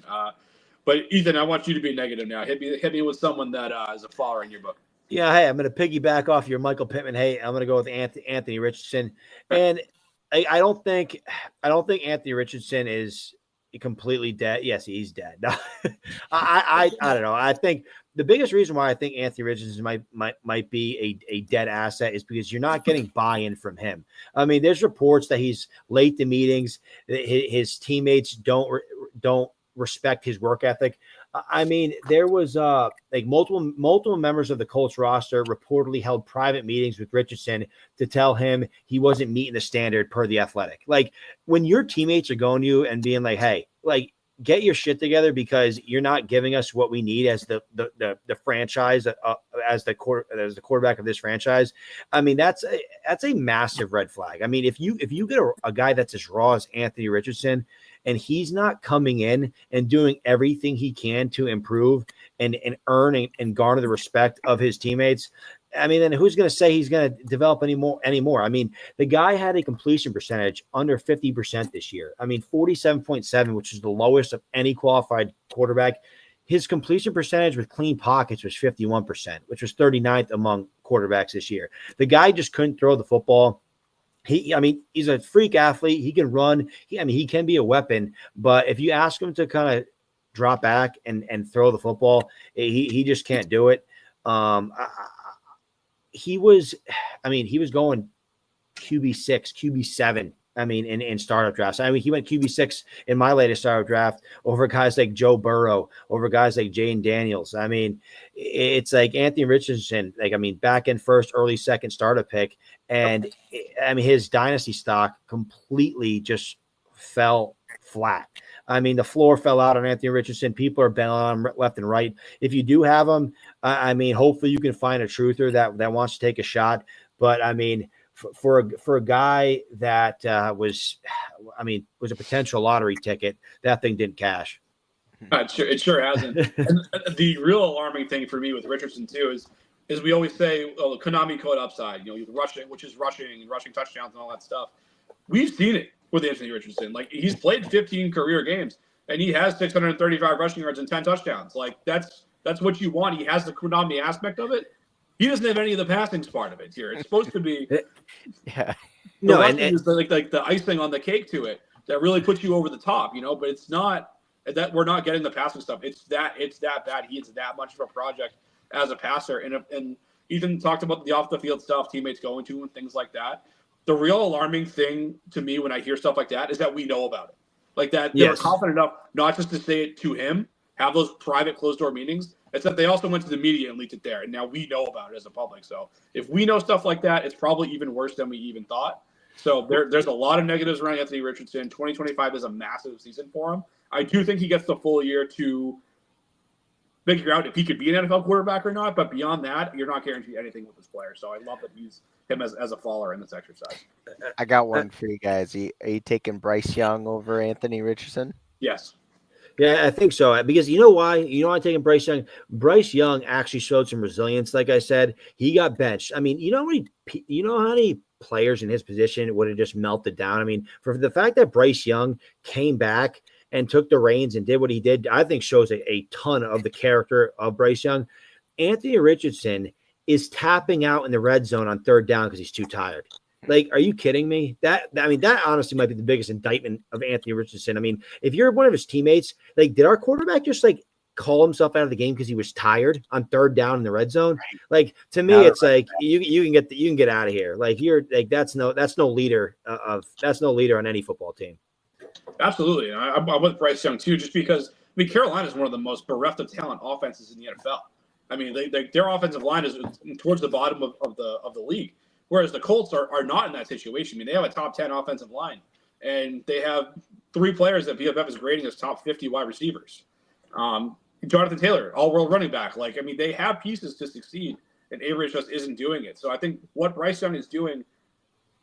But Ethan, I want you to be negative now. Hit me with someone that is a follower in your book. Yeah, hey, I'm going to piggyback off your Michael Pittman. Hey, I'm going to go with Anthony Richardson, and I don't think Anthony Richardson is completely dead. Yes, he's dead. No, I don't know. I think the biggest reason why I think Anthony Richardson might be a dead asset is because you're not getting buy-in from him. I mean, there's reports that he's late to meetings. His teammates don't respect his work ethic. I mean, there was like multiple members of the Colts roster reportedly held private meetings with Richardson to tell him he wasn't meeting the standard per The Athletic. Like, when your teammates are going to you and being like, hey, like, get your shit together because you're not giving us what we need as the franchise, as the quarterback of this franchise. I mean, that's a massive red flag. I mean, if you get a guy that's as raw as Anthony Richardson, and he's not coming in and doing everything he can to improve and earn and garner the respect of his teammates, I mean, then who's going to say he's going to develop anymore? I mean, the guy had a completion percentage under 50% this year. I mean, 47.7, which is the lowest of any qualified quarterback. His completion percentage with clean pockets was 51%, which was 39th among quarterbacks this year. The guy just couldn't throw the football. He's a freak athlete. He can run. He can be a weapon. But if you ask him to kind of drop back and throw the football, he just can't do it. He was going QB6, QB7. In startup drafts. He went QB6 in my latest startup draft over guys like Joe Burrow, over guys like Jane Daniels. It's like Anthony Richardson, back in first, early second startup pick. And his dynasty stock completely just fell flat. The floor fell out on Anthony Richardson. People are bailing on him left and right. If you do have him, hopefully you can find a truther that wants to take a shot. But for a guy that was a potential lottery ticket, that thing didn't cash. It sure hasn't. And the real alarming thing for me with Richardson too is we always say, the Konami code upside, rushing touchdowns and all that stuff. We've seen it with Anthony Richardson. He's played 15 career games and he has 635 rushing yards and 10 touchdowns. That's what you want. He has the Konami aspect of it. He doesn't have any of the passing part of it here. It's supposed to be, no, and is like the icing on the cake to it that really puts you over the top, But it's not that we're not getting the passing stuff. It's that bad. He is that much of a project as a passer. And Ethan talked about the off the field stuff, teammates going to and things like that. The real alarming thing to me when I hear stuff like that is that we know about it. They were confident enough not just to say it to him, have those private closed door meetings. It's that they also went to the media and leaked it there. And now we know about it as a public. So if we know stuff like that, it's probably even worse than we even thought. So there's a lot of negatives around Anthony Richardson. 2025 is a massive season for him. I do think he gets the full year to figure out if he could be an NFL quarterback or not. But beyond that, you're not guaranteed anything with this player. So I love that he's him as a faller in this exercise. I got one for you guys. Are you taking Bryce Young over Anthony Richardson? Yes. Yeah, I think so. Because you know why? I'm taking Bryce Young. Bryce Young actually showed some resilience. Like I said, he got benched. You know how many players in his position would have just melted down? For the fact that Bryce Young came back and took the reins and did what he did, I think shows a ton of the character of Bryce Young. Anthony Richardson is tapping out in the red zone on third down because he's too tired. Are you kidding me? That honestly might be the biggest indictment of Anthony Richardson. If you're one of his teammates, did our quarterback just call himself out of the game because he was tired on third down in the red zone? To me, it's you can get out of here. That's no leader on any football team. Absolutely. And I'm with Bryce Young too, just because Carolina is one of the most bereft of talent offenses in the NFL. Their offensive line is towards the bottom of the league. Whereas the Colts are not in that situation. They have a top 10 offensive line, and they have 3 players that PFF is grading as top 50 wide receivers. Jonathan Taylor, all-world running back. They have pieces to succeed, and Avery just isn't doing it. So I think what Bryce Young is doing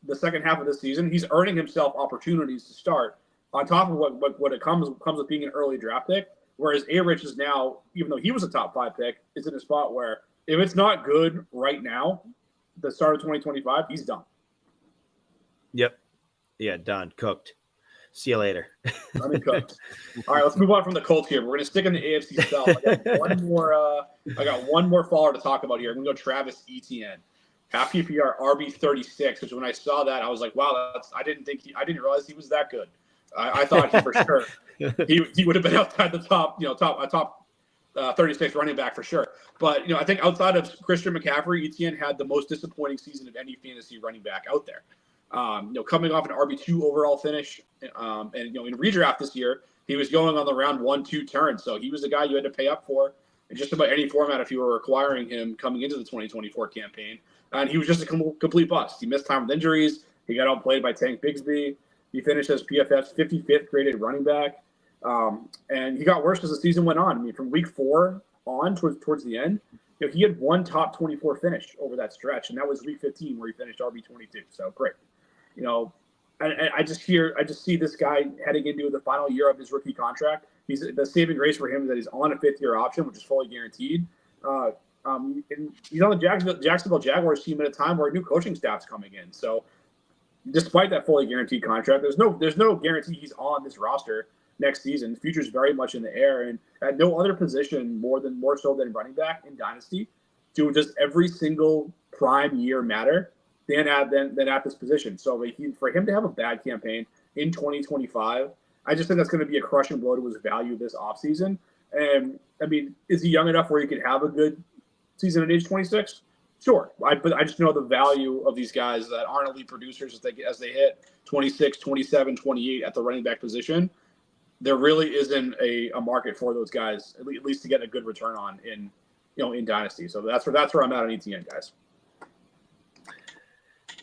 the second half of the season, he's earning himself opportunities to start on top of what it comes with being an early draft pick. Whereas A-Rich is now, even though he was a top 5 pick, is in a spot where if it's not good right now, the start of 2025, he's done. Yep. Yeah, done. Cooked. See you later. Cooked. All right, let's move on from the Colts here. We're going to stick in the AFC South. I got one more faller to talk about here. I'm going to go Travis Etienne. Half PPR RB36, which when I saw that, I was like, wow, I didn't realize he was that good. I thought for sure he would have been outside the top 36 running back for sure. But, I think outside of Christian McCaffrey, Etienne had the most disappointing season of any fantasy running back out there. Coming off an RB2 overall finish, and in redraft this year, he was going on the round 1-2 turn. So he was a guy you had to pay up for in just about any format if you were acquiring him coming into the 2024 campaign. And he was just a complete bust. He missed time with injuries. He got outplayed by Tank Bigsby. He finished as PFF's 55th graded running back. And he got worse as the season went on. From week 4 on towards the end, he had one top 24 finish over that stretch, and that was week 15 where he finished RB22. So great. I just see this guy heading into the final year of his rookie contract. The saving grace for him is that he's on a 5th-year option, which is fully guaranteed. And he's on the Jacksonville Jaguars team at a time where a new coaching staff's coming in. So despite that fully guaranteed contract, there's no guarantee he's on this roster next season. The future's very much in the air, and at no other position more so than running back in Dynasty do just every single prime year matter than at this position. So for him to have a bad campaign in 2025, I just think that's going to be a crushing blow to his value this offseason. And I mean, is he young enough where he could have a good season at age 26? Sure. But I just know the value of these guys that aren't elite producers as they hit 26, 27, 28 at the running back position. There really isn't a market for those guys, at least to get a good return on in Dynasty. So that's where I'm at on ETN, guys.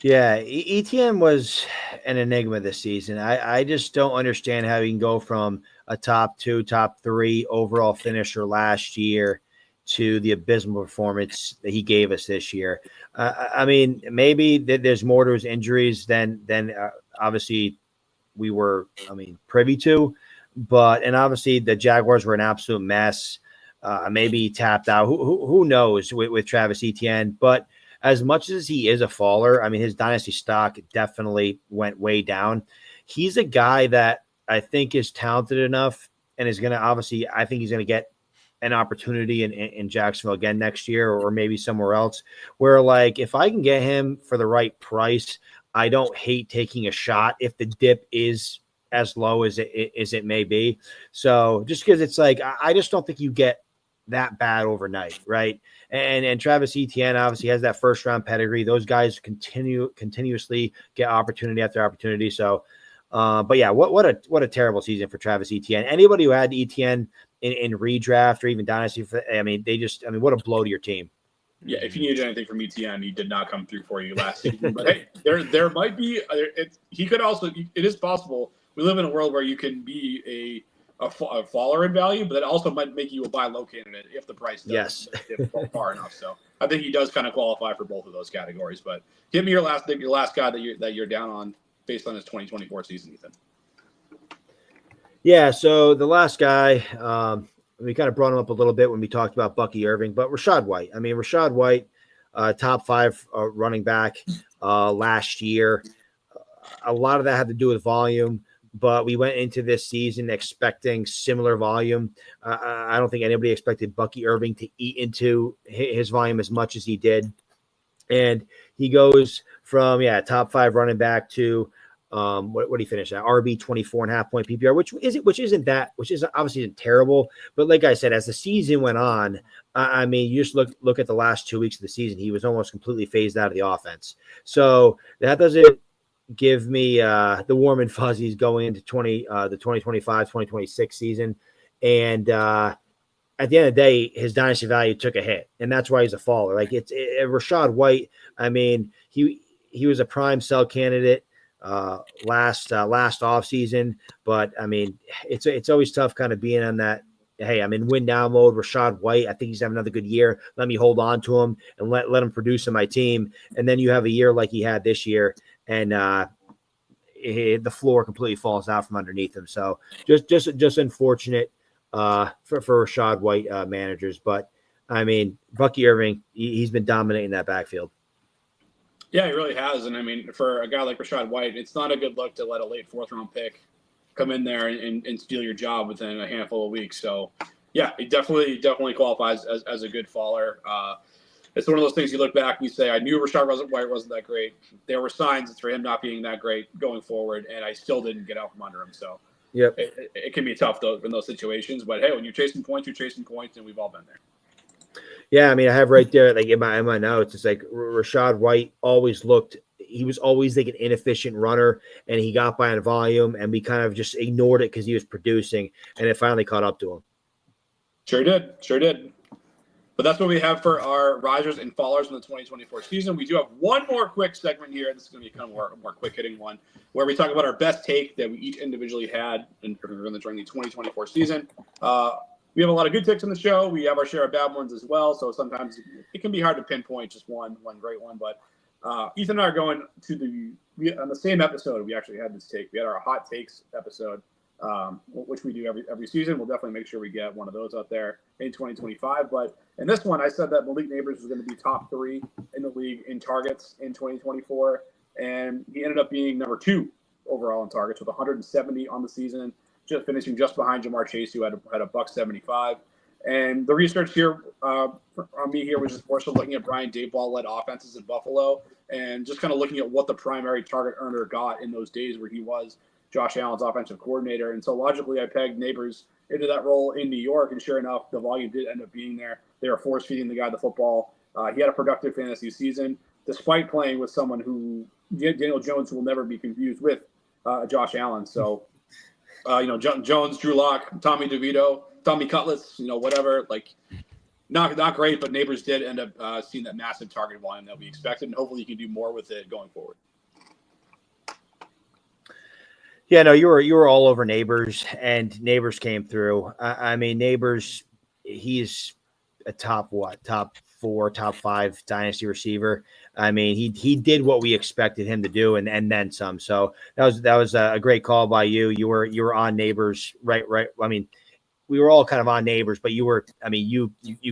Yeah, ETN was an enigma this season. I just don't understand how he can go from a top 2, top 3 overall finisher last year to the abysmal performance that he gave us this year. I mean, maybe there's more to his injuries than obviously we were, privy to. And obviously the Jaguars were an absolute mess. Maybe he tapped out. Who knows with Travis Etienne? But as much as he is a faller, his dynasty stock definitely went way down. He's a guy that I think is talented enough and is going to I think he's going to get an opportunity in Jacksonville again next year or maybe somewhere else where, like, if I can get him for the right price, I don't hate taking a shot if the dip is as low as it may be. So just because it's like, I just don't think you get that bad overnight, right? And Travis Etienne obviously has that first round pedigree. Those guys continuously get opportunity after opportunity. So, but yeah, what a terrible season for Travis Etienne. Anybody who had Etienne in redraft or even dynasty, what a blow to your team. Yeah, if you needed anything from ETN, he did not come through for you last season. But hey, there might be. He could also. It is possible. We live in a world where you can be a faller in value, but that also might make you a buy low candidate if the price does dip far enough. So I think he does kind of qualify for both of those categories. But give me your last guy that you're down on based on his 2024 season, Ethan. Yeah. So the last guy, we kind of brought him up a little bit when we talked about Bucky Irving, but Rachaad White. Rachaad White, top 5 running back last year. A lot of that had to do with volume. But we went into this season expecting similar volume. I don't think anybody expected Bucky Irving to eat into his volume as much as he did. And he goes from, top 5 running back to what did he finish at? RB 24.5 point PPR, which is obviously terrible. But like I said, as the season went on, you just look at the last 2 weeks of the season, he was almost completely phased out of the offense. So that doesn't give me the warm and fuzzies going into the 2025, 2026 season. And at the end of the day, his dynasty value took a hit, and that's why he's a faller. Like Rachaad White. He was a prime sell candidate last off season, but it's always tough kind of being on that. Hey, I'm in win now mode. Rachaad White, I think he's having another good year. Let me hold on to him and let him produce in my team. And then you have a year like he had this year, and the floor completely falls out from underneath him. So just unfortunate for Rachaad White managers. But Bucky Irving, he's been dominating that backfield. Yeah, he really has. And for a guy like Rachaad White, it's not a good look to let a late 4th round pick come in there and steal your job within a handful of weeks. So yeah, he definitely qualifies as a good faller. It's one of those things you look back and you say, I knew Rachaad White wasn't that great. There were signs for him not being that great going forward, and I still didn't get out from under him. So yep, it can be tough though in those situations. But hey, when you're chasing points, and we've all been there. Yeah, I have right there, like in my notes, it's like Rachaad White he was always like an inefficient runner, and he got by on volume, and we kind of just ignored it because he was producing, and it finally caught up to him. Sure did. But that's what we have for our risers and fallers in the 2024 season. We do have one more quick segment here. This is going to be kind of a more quick-hitting one, where we talk about our best take that we each individually had during the 2024 season. We have a lot of good takes on the show. We have our share of bad ones as well, so sometimes it can be hard to pinpoint just one great one. But Ethan and I are going to on the same episode. We actually had this take. We had our hot takes episode which we do every season. We'll definitely make sure we get one of those out there in 2025. But in this one, I said that Malik Neighbors was going to be top 3 in the league in targets in 2024, and he ended up being number 2 overall in targets with 170 on the season, just finishing just behind Jamar Chase, who had a $175. And the research here on me here was just more so looking at Brian Daboll-led offenses in Buffalo and just kind of looking at what the primary target earner got in those days where he was Josh Allen's offensive coordinator. And so logically, I pegged Neighbors into that role in New York, and sure enough, the volume did end up being there. They were force-feeding the guy the football. He had a productive fantasy season, despite playing with someone who Daniel Jones will never be confused with Josh Allen. So, Jones, Drew Lock, Tommy DeVito, Tommy Cutlets, whatever, not great, but Neighbors did end up seeing that massive target volume that we expected, and hopefully you can do more with it going forward. Yeah, no, you were all over Neighbors, and Neighbors came through. I mean, Neighbors, he's a top 4, top 5 dynasty receiver. I mean, he did what we expected him to do, and then some. So that was a great call by you. You were on Neighbors, right? I mean, we were all kind of on Neighbors, but you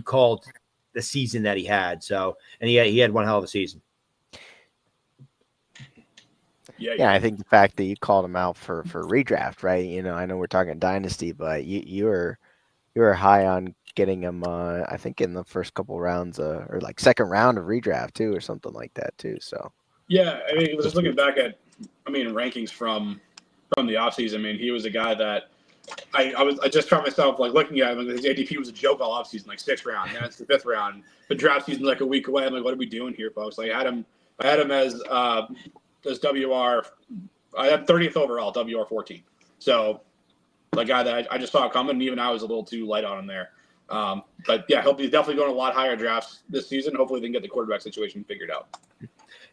called the season that he had. So, and he had one hell of a season. Yeah, I think the fact that you called him out for redraft, right? I know we're talking Dynasty, but you were high on getting him. I think in the first couple rounds, or like second round of redraft too, or something like that too. So yeah, I mean, just looking back at, rankings from the offseason. I mean, he was a guy that I just found myself looking at him. His ADP was a joke all offseason, 6th round. Now it's the 5th round. The draft season's a week away. I'm like, what are we doing here, folks? I had him as WR. I had 30th overall, WR 14. So the guy that I just saw coming, and even I was a little too light on him there. But yeah, he'll be definitely going a lot higher drafts this season. Hopefully they can get the quarterback situation figured out.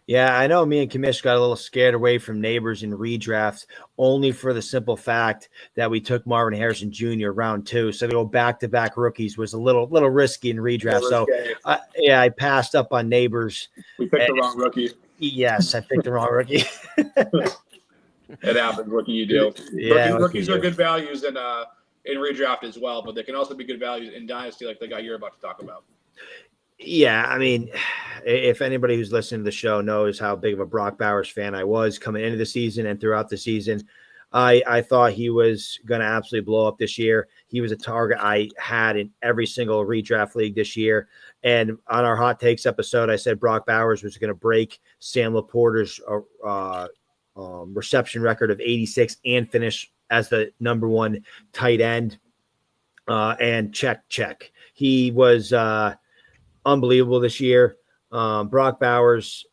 Yeah, I know me and Kamish got a little scared away from Neighbors in redrafts, only for the simple fact that we took Marvin Harrison Jr. round 2. So to go back-to-back rookies was a little risky in redraft. So I passed up on Neighbors. We picked the wrong rookie. Yes, I picked the wrong rookie. It happens. What can you do? Yeah, rookies are good values in redraft as well, but they can also be good values in Dynasty, like the guy you're about to talk about. Yeah, I mean, if anybody who's listening to the show knows how big of a Brock Bowers fan I was coming into the season and throughout the season, I thought he was going to absolutely blow up this year. He was a target I had in every single redraft league this year. And on our Hot Takes episode, I said Brock Bowers was going to break Sam Laporta's reception record of 86 and finish as the number 1 tight end. And check. He was unbelievable this year. Brock Bowers,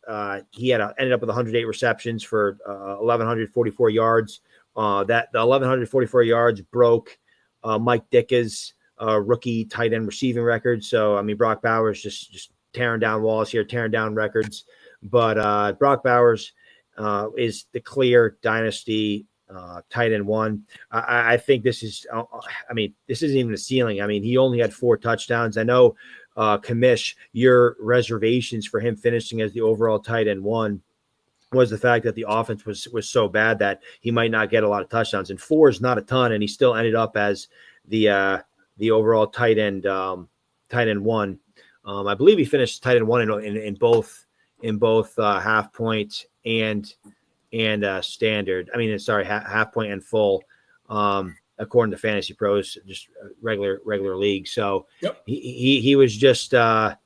he ended up with 108 receptions for 1,144 yards. The 1,144 yards broke Mike Ditka's rookie tight end receiving record. So, I mean, Brock Bowers just tearing down walls here, tearing down records. But Brock Bowers is the clear dynasty tight end 1. I think this is, this isn't even a ceiling. I mean, he only had 4 touchdowns. I know, Kamish, your reservations for him finishing as the overall tight end 1 was the fact that the offense was so bad that he might not get a lot of touchdowns. And 4 is not a ton, and he still ended up as the overall tight end 1. I believe he finished tight end 1 in both half point and standard. I mean, sorry, half point and full. According to Fantasy Pros, just regular league. So yep. he was just a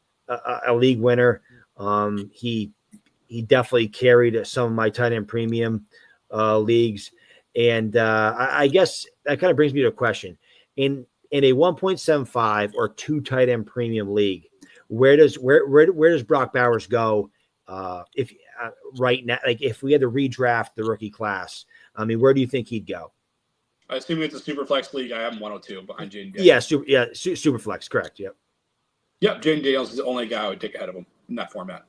league winner. He definitely carried some of my tight end premium leagues. And I guess that kind of brings me to a question. In a 1.75 or 2 tight end premium league, where does Brock Bowers go if right now, if we had to redraft the rookie class? I mean, where do you think he'd go? I assume it's a super flex league. I have him 102 behind Jaden Daniels. Super flex, correct. Yep. Jaden Daniels is the only guy I would take ahead of him in that format.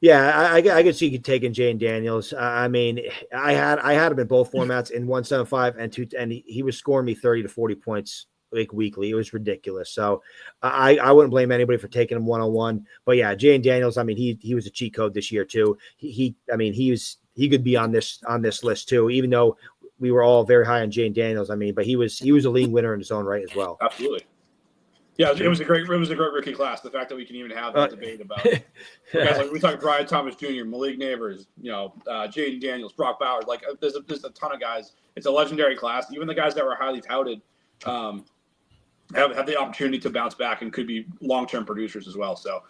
Yeah, I could see you taking Jaden Daniels. I mean, I had him in both formats in 175 and 2, and he was scoring me 30 to 40 points weekly. It was ridiculous. So I wouldn't blame anybody for taking him 101. But yeah, Jaden Daniels. I mean, he was a cheat code this year too. He could be on this list too, even though we were all very high on Jane Daniels. I mean, but he was a league winner in his own right as well. Absolutely. Yeah, it was a great rookie class. The fact that we can even have that debate about guys like we talk Brian Thomas Jr., Malik Neighbors, Jaden Daniels, Brock Bowers. Like there's a ton of guys. It's a legendary class. Even the guys that were highly touted have the opportunity to bounce back and could be long-term producers as well. So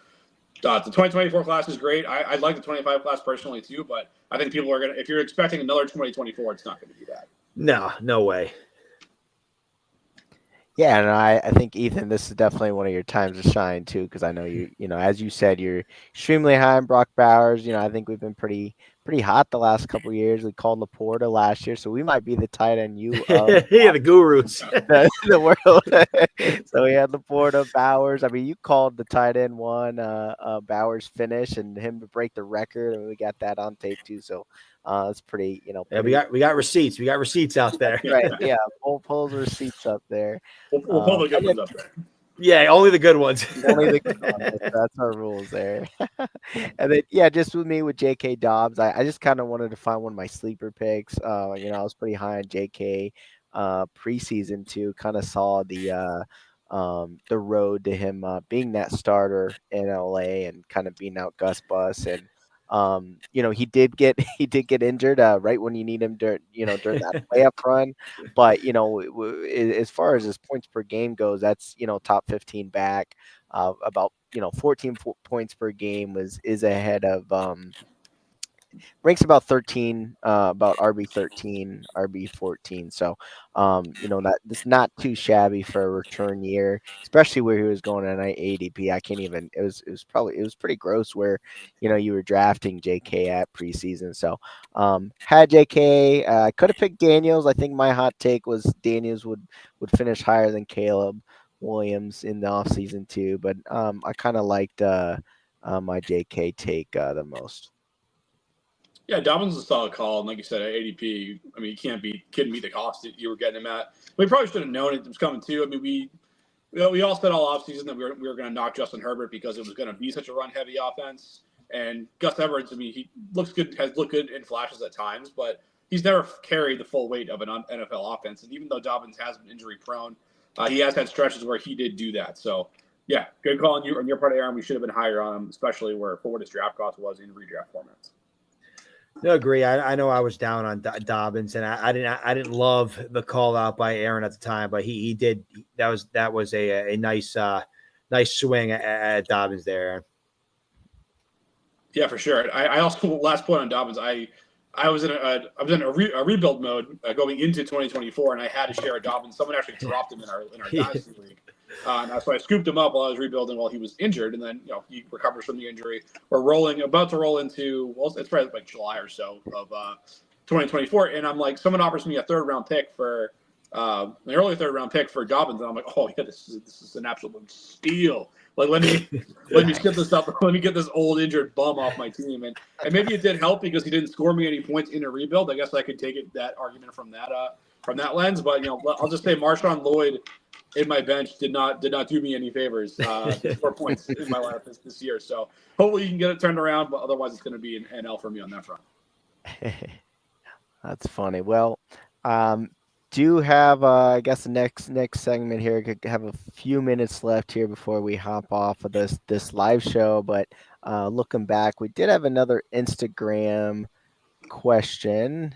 the 2024 class is great. I like the 25 class personally too, but I think people are gonna. If you're expecting another 2024, it's not going to be that. No way. Yeah, and I think, Ethan, this is definitely one of your times to shine too, because I know as you said, you're extremely high on Brock Bowers. I think we've been pretty hot the last couple of years. We called Laporta last year, so we might be the tight end the gurus. the world. So we had Laporta, Bowers. I mean, you called the tight end one, Bowers finish, and him to break the record, and we got that on tape too. So it's pretty, pretty... Yeah, we got receipts. We got receipts out there. Right. Yeah. Pull those receipts up there. We'll pull the good ones up there. Yeah, only the good ones. Only the good ones. That's our rules there. And then, yeah, just with me with J.K. Dobbs, I just kind of wanted to find one of my sleeper picks. I was pretty high on J.K. Preseason too. Kind of saw the road to him being that starter in LA and kind of being out Gus Bus. And he did get injured right when you need him during that playoff run. But as far as his points per game goes, that's top 15 back. About 14 points per game is ahead of ranks about 13, about RB 13, RB 14. So, that's not too shabby for a return year, especially where he was going at ADP. I can't even. It was pretty gross where you were drafting JK at preseason. So, had JK. I could have picked Daniels. I think my hot take was Daniels would finish higher than Caleb Williams in the offseason too. But I kind of liked my JK take the most. Yeah, Dobbins is a solid call, and like you said, at ADP, I mean, you couldn't meet the cost that you were getting him at. We probably should have known it was coming too. I mean, we all said all offseason that we were going to knock Justin Herbert because it was going to be such a run-heavy offense. And Gus Edwards, I mean, he has looked good in flashes at times, but he's never carried the full weight of an NFL offense. And even though Dobbins has been injury-prone, he has had stretches where he did do that. So, yeah, good call on your part, Aaron. We should have been higher on him, especially for what his draft cost was in redraft formats. No, agree. I know I was down on Dobbins, and I didn't love the call out by Aaron at the time, but he did. That was a nice swing at Dobbins there. Yeah, for sure. I also, last point on Dobbins, I was in a rebuild mode going into 2024, and I had to share a Dobbins. Someone actually dropped him in our Dynasty league. So I scooped him up while I was rebuilding while he was injured, and then he recovers from the injury. We're about to roll into it's probably like July or so of 2024, and I'm like, someone offers me a third round pick for an early third round pick for Dobbins, and I'm like, oh yeah, this is an absolute steal. Like let me skip this up. Let me get this old injured bum off my team, and maybe it did help because he didn't score me any points in a rebuild. I guess I could take that argument from that lens, but I'll just say Marshawn Lloyd in my bench did not do me any favors for points in my lineup this year. So hopefully you can get it turned around, but otherwise it's going to be an L for me on that front. That's funny. Well, do have I guess the next segment here. Could have a few minutes left here before we hop off of this live show. But looking back, we did have another Instagram question.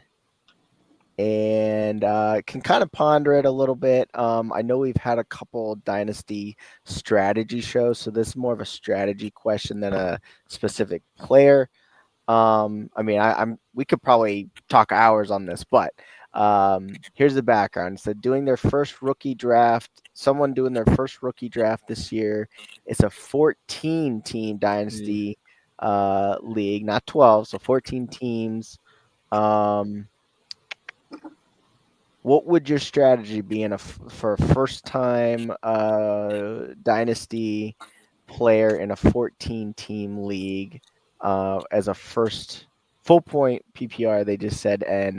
And can kind of ponder it a little bit. I know we've had a couple Dynasty strategy shows, so this is more of a strategy question than a specific player. I mean, we could probably talk hours on this, but here's the background. So doing their first rookie draft, someone doing their first rookie draft this year. It's a 14-team Dynasty league, not 12, so 14 teams. What would your strategy be for a first-time Dynasty player in a 14-team league as a first full-point PPR, they just said, and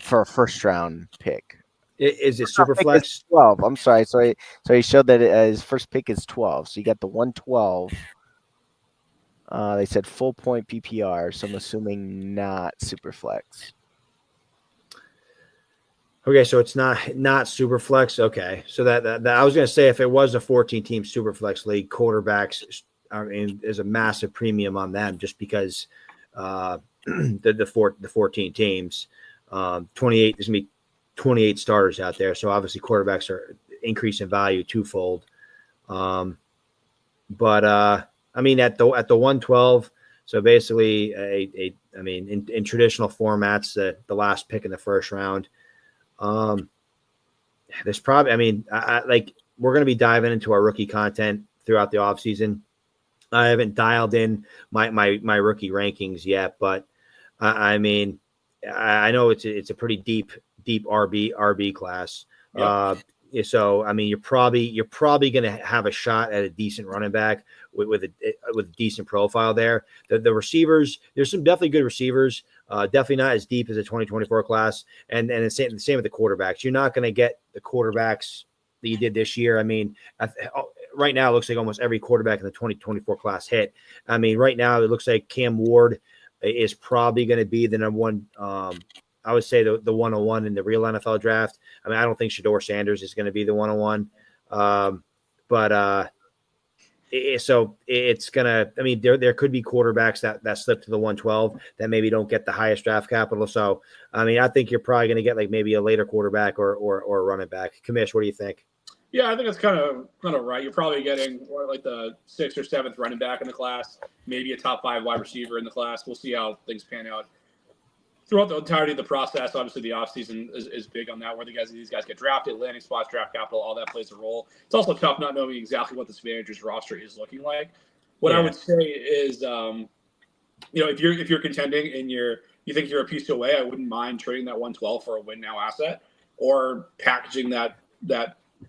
for a first-round pick? Is it Superflex? 12. I'm sorry. So he showed that his first pick is 12. So you got the 112. They said full-point PPR, so I'm assuming not Superflex. Okay, so it's not super flex. Okay, so that I was going to say if it was a 14-team super flex league, quarterbacks, I mean, there's a massive premium on them just because the 14 teams, 28 there's going to be 28 starters out there, so obviously quarterbacks are increase in value twofold. But I mean at the 112, so basically I mean in traditional formats, the last pick in the first round. There's probably, I mean, like we're going to be diving into our rookie content throughout the offseason. I haven't dialed in my rookie rankings yet, but I mean, I know it's a pretty deep RB class. Yep. So I mean, you're probably going to have a shot at a decent running back with a decent profile there. The receivers, there's some definitely good receivers. Definitely not as deep as the 2024 class, and the same with the quarterbacks. You're not going to get the quarterbacks that you did this year. I mean, right now it looks like almost every quarterback in the 2024 class hit. I mean, right now it looks like Cam Ward is probably going to be the number one. I would say the 101 in the real NFL draft. I mean, I don't think Shador Sanders is going to be the 101. So it's gonna. I mean, there could be quarterbacks that slip to the 112 that maybe don't get the highest draft capital. So I mean, I think you're probably going to get like maybe a later quarterback or a running back. Kamish, what do you think? Yeah, I think it's kind of right. You're probably getting like the 6th or 7th running back in the class, maybe a top 5 wide receiver in the class. We'll see how things pan out throughout the entirety of the process. Obviously, the offseason is big on that, where these guys get drafted, landing spots, draft capital, all that plays a role. It's also tough not knowing exactly what this manager's roster is looking like. What I would say is, if you're contending and you think you're a piece away, I wouldn't mind trading that 112 for a win now asset, or packaging that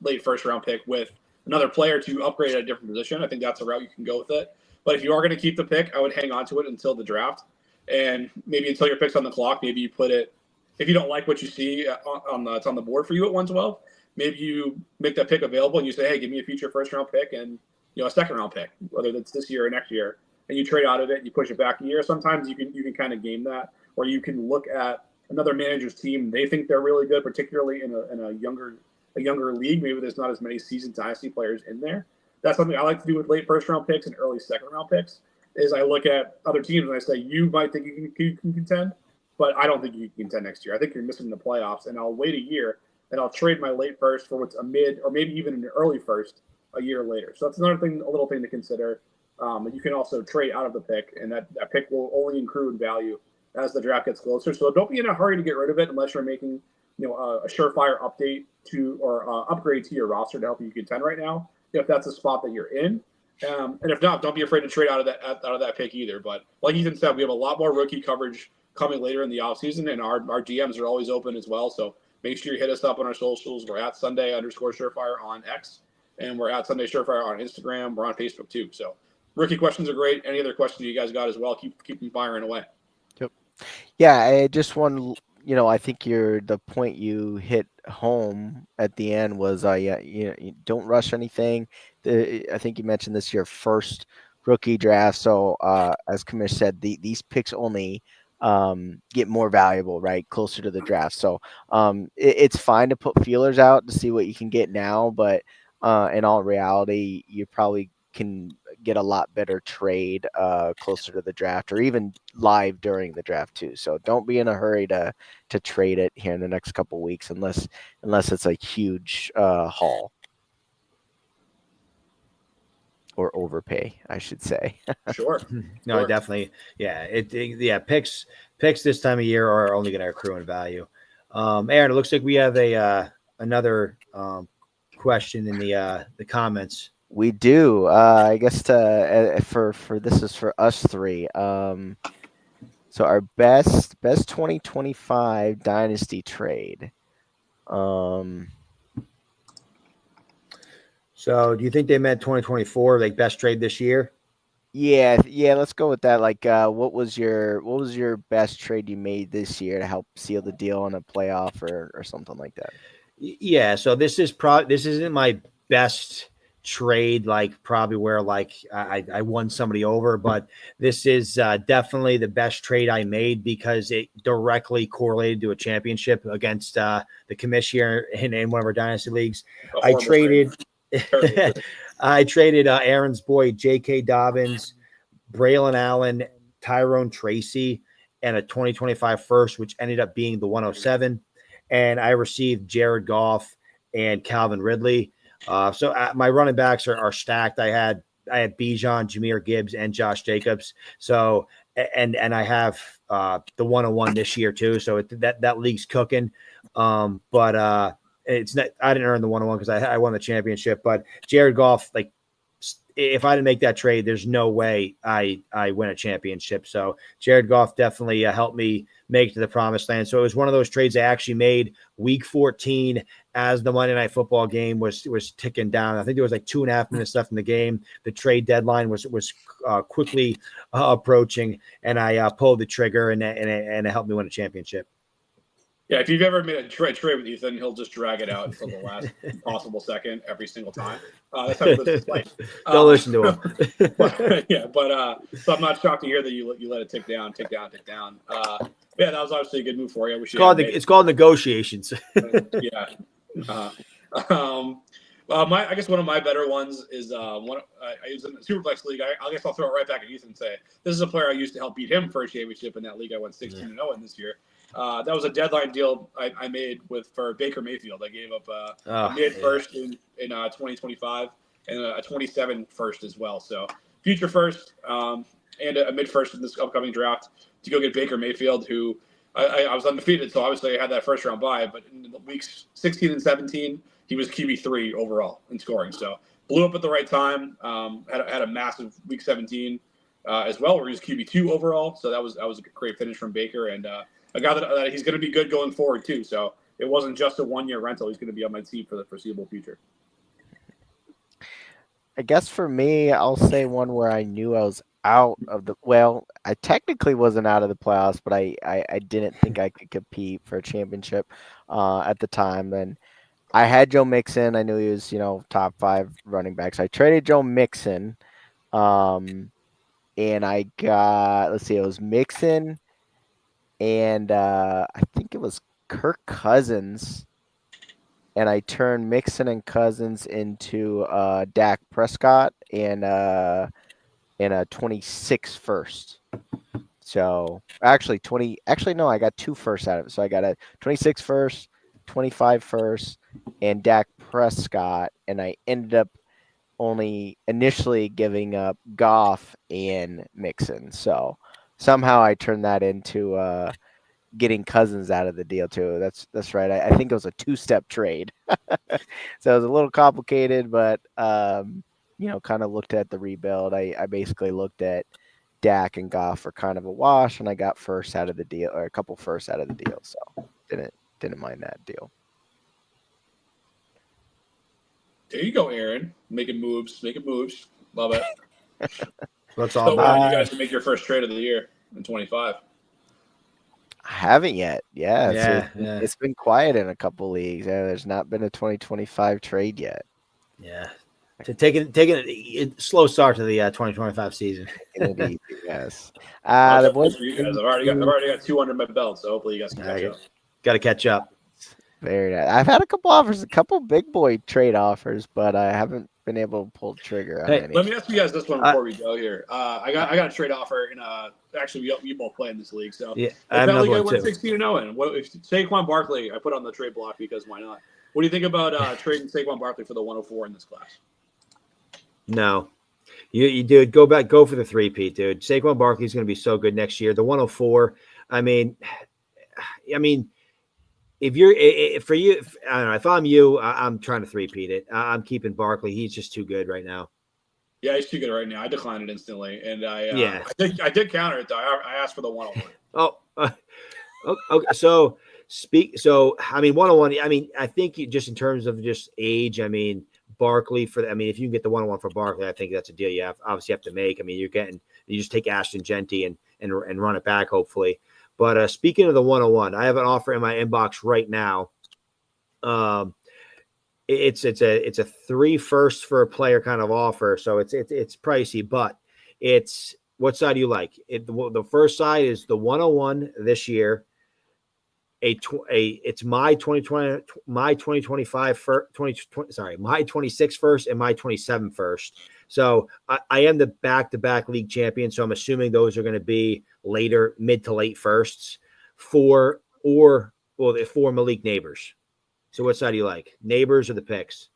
late first round pick with another player to upgrade at a different position. I think that's a route you can go with it. But if you are going to keep the pick, I would hang on to it until the draft. And maybe until your pick's on the clock, maybe you put it, if you don't like what you see it's on the board for you at 112, maybe you make that pick available and you say, hey, give me a future first round pick and a second round pick, whether that's this year or next year, and you trade out of it and you push it back a year. Sometimes you can kind of game that, or you can look at another manager's team. They think they're really good, particularly in a younger league. Maybe there's not as many seasoned Dynasty players in there. That's something I like to do with late first round picks and early second round picks. Is I look at other teams and I say, you might think you can contend, but I don't think you can contend next year. I think you're missing the playoffs, and I'll wait a year and I'll trade my late first for what's a mid or maybe even an early first a year later. So that's another thing, a little thing to consider. You can also trade out of the pick, and that pick will only accrue in value as the draft gets closer. So don't be in a hurry to get rid of it unless you're making a surefire update to or upgrade to your roster to help you contend right now, if that's a spot that you're in. And if not, don't be afraid to trade out of that pick either. But like Ethan said, we have a lot more rookie coverage coming later in the offseason, and our DMs are always open as well. So make sure you hit us up on our socials. We're at Sunday_Surefire on X, and we're at Sunday Surefire on Instagram. We're on Facebook too. So rookie questions are great. Any other questions you guys got as well, keep them firing away. Yep. Yeah, I just want I think the point you hit home at the end was, you don't rush anything. I think you mentioned this your first rookie draft. So as Kamish said, these picks only get more valuable, right, closer to the draft. So it's fine to put feelers out to see what you can get now, but in all reality, you probably can get a lot better trade closer to the draft, or even live during the draft too. So don't be in a hurry to trade it here in the next couple weeks, unless it's a huge haul or overpay, I should say. Sure. No, Sure. definitely. Yeah. Picks this time of year are only going to accrue in value. Aaron, it looks like we have another question in the comments. We do. I guess for this is for us three. So our best 2025 Dynasty trade. So do you think they meant 2024, like best trade this year? Yeah. Let's go with that. Like, what was your best trade you made this year to help seal the deal on a playoff or something like that? Yeah. So this isn't my best trade, like probably where like I won somebody over, but this is definitely the best trade I made because it directly correlated to a championship against the commissioner in one of our dynasty leagues. A horrible trade. I traded Aaron's boy J.K. Dobbins, Braylon Allen, Tyrone Tracy, and a 2025 first, which ended up being the 107. And I received Jared Goff and Calvin Ridley. So my running backs are stacked. I had Bijan, Jahmyr Gibbs, and Josh Jacobs. So and I have the 101 this year too. So that league's cooking. But it's not. I didn't earn the 101 because I won the championship. But Jared Goff, like, if I didn't make that trade, there's no way I win a championship. So Jared Goff definitely helped me make it to the promised land. So it was one of those trades I actually made week 14 as the Monday Night Football game was ticking down. I think there was like 2.5 minutes left in the game. The trade deadline was quickly approaching, and I pulled the trigger, and it helped me win a championship. Yeah, if you've ever made a trade with Ethan, he'll just drag it out until the last possible second every single time. That's how he lives his life. Don't listen to him. So I'm not shocked to hear that you let it tick down. Yeah, that was obviously a good move for you. It's called negotiations. Yeah. I guess one of my better ones is I was in the Superflex League. I guess I'll throw it right back at Ethan and say this is a player I used to help beat him for a championship in that league. I went 16-0 in this year. That was a deadline deal I made for Baker Mayfield. I gave up a mid first in 2025 and a 27 first as well. So future first and a mid first in this upcoming draft to go get Baker Mayfield, who I was undefeated. So obviously I had that first round bye, but in the weeks 16 and 17, he was QB3 overall in scoring. So blew up at the right time. Had a massive week 17 as well, where he was QB2 overall. So that was a great finish from Baker, and a guy that he's going to be good going forward too. So it wasn't just a 1-year rental. He's going to be on my team for the foreseeable future. I guess for me, I'll say one where I knew I was out of the – well, I technically wasn't out of the playoffs, but I didn't think I could compete for a championship at the time. And I had Joe Mixon. I knew he was, top 5 running backs. I traded Joe Mixon, and I got – let's see, it was Mixon – and I think it was Kirk Cousins, and I turned Mixon and Cousins into Dak Prescott and a 26 first. So actually no, I got 2 firsts out of it. So I got a 26 first, 25 first, and Dak Prescott, and I ended up only initially giving up Goff and Mixon. So somehow I turned that into getting Cousins out of the deal too. That's right. I think it was a 2-step trade. So it was a little complicated, but kind of looked at the rebuild. I basically looked at Dak and Goff for kind of a wash, and I got first out of the deal, or a couple firsts out of the deal. So didn't mind that deal. There you go, Aaron. Making moves. Love it. That's all. So you guys can make your first trade of the year in 25. I haven't yet. Yeah, it's been quiet in a couple leagues. There's not been a 2025 trade yet. Yeah. To taking a slow start to the 2025 season. Indeed, yes. The boys for you guys. I've already got 2 under my belt, so hopefully you guys can catch up. Got to catch up. Very nice. I've had a couple offers, a couple big boy trade offers, but I haven't been able to pull the trigger on any. Let me ask you guys this one before we go here. I got a trade offer in actually we both play in this league, so yeah, I have another one too. 16-0 in. What if Saquon Barkley? I put on the trade block because why not? What do you think about trading Saquon Barkley for the 104 in this class? No, you dude, go for the 3-peat, dude. Saquon Barkley is going to be so good next year. The 104. I mean, if you're for you, I don't know. If I'm you, I'm trying to 3-peat it. I'm keeping Barkley. He's just too good right now. Yeah, he's too good right now. I declined it instantly, and I did counter it though. I asked for the 101. Okay. So 101. I think just in terms of just age. Barkley if you can get the 101 for Barkley, I think that's a deal you obviously have to make. You just take Ashton Genty and run it back hopefully. But speaking of the 101, I have an offer in my inbox right now. it's a 3 firsts for a player kind of offer, so it's pricey, but it's what side do you like? The first side is the 101 this year. It's my 2020 my 2025 first, 2020 sorry my 26 first and my 27 first. So I am the back-to-back league champion, so I'm assuming those are going to be later, mid to late firsts for Malik Neighbors. So what side do you like, Neighbors or the picks?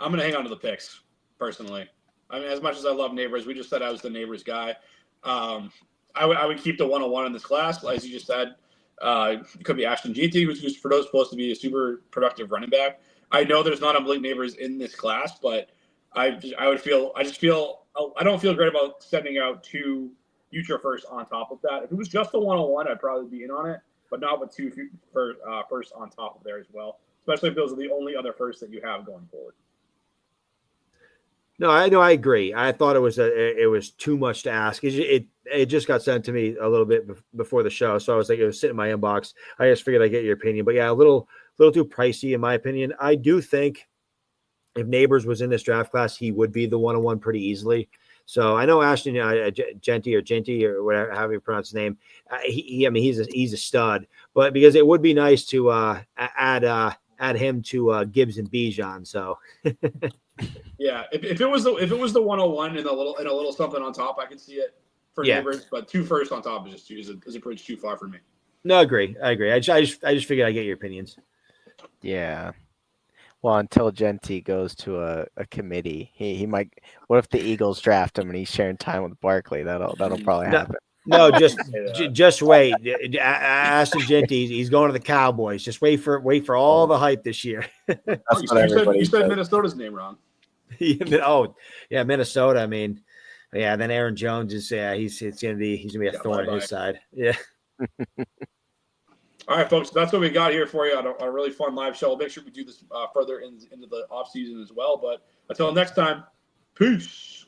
I'm going to hang on to the picks, personally. I mean, as much as I love Neighbors, we just said I was the Neighbors guy. I would keep the 101 in this class, as you just said. It could be Ashton Jeanty, who's for those supposed to be a super productive running back. I know there's not a Malik Neighbors in this class, but I don't feel great about sending out 2 future firsts on top of that. If it was just the 101, I'd probably be in on it, but not with 2 firsts on top of there as well, especially if those are the only other firsts that you have going forward. No, I agree. I thought it was too much to ask. It just got sent to me a little bit before the show, so I was like, it was sitting in my inbox. I just figured I'd get your opinion, but yeah, a little too pricey in my opinion. I do think if Neighbors was in this draft class, he would be the 101 pretty easily. So I know Ashton Jeanty or whatever, however you pronounce his name. He's a stud, but because it would be nice to add him to Gibbs and Bijan. So. Yeah, if it was the 101 and a little something on top, I could see it for Neighbors. But 2 firsts on top is a bridge too far for me. No, I agree. I just figured I'd get your opinions. Yeah. Well, until Genty goes to a committee, he might. What if the Eagles draft him and he's sharing time with Barkley? That'll probably happen. No, just wait. Ashton Jeanty, he's going to the Cowboys. Just wait for all the hype this year. You said Minnesota's name wrong. Oh, yeah, Minnesota. I mean, yeah. Then Aaron Jones is he's gonna be a thorn on his side. Yeah. All right, folks. That's what we got here for you on a really fun live show. We'll make sure we do this further into the off season as well. But until next time, peace.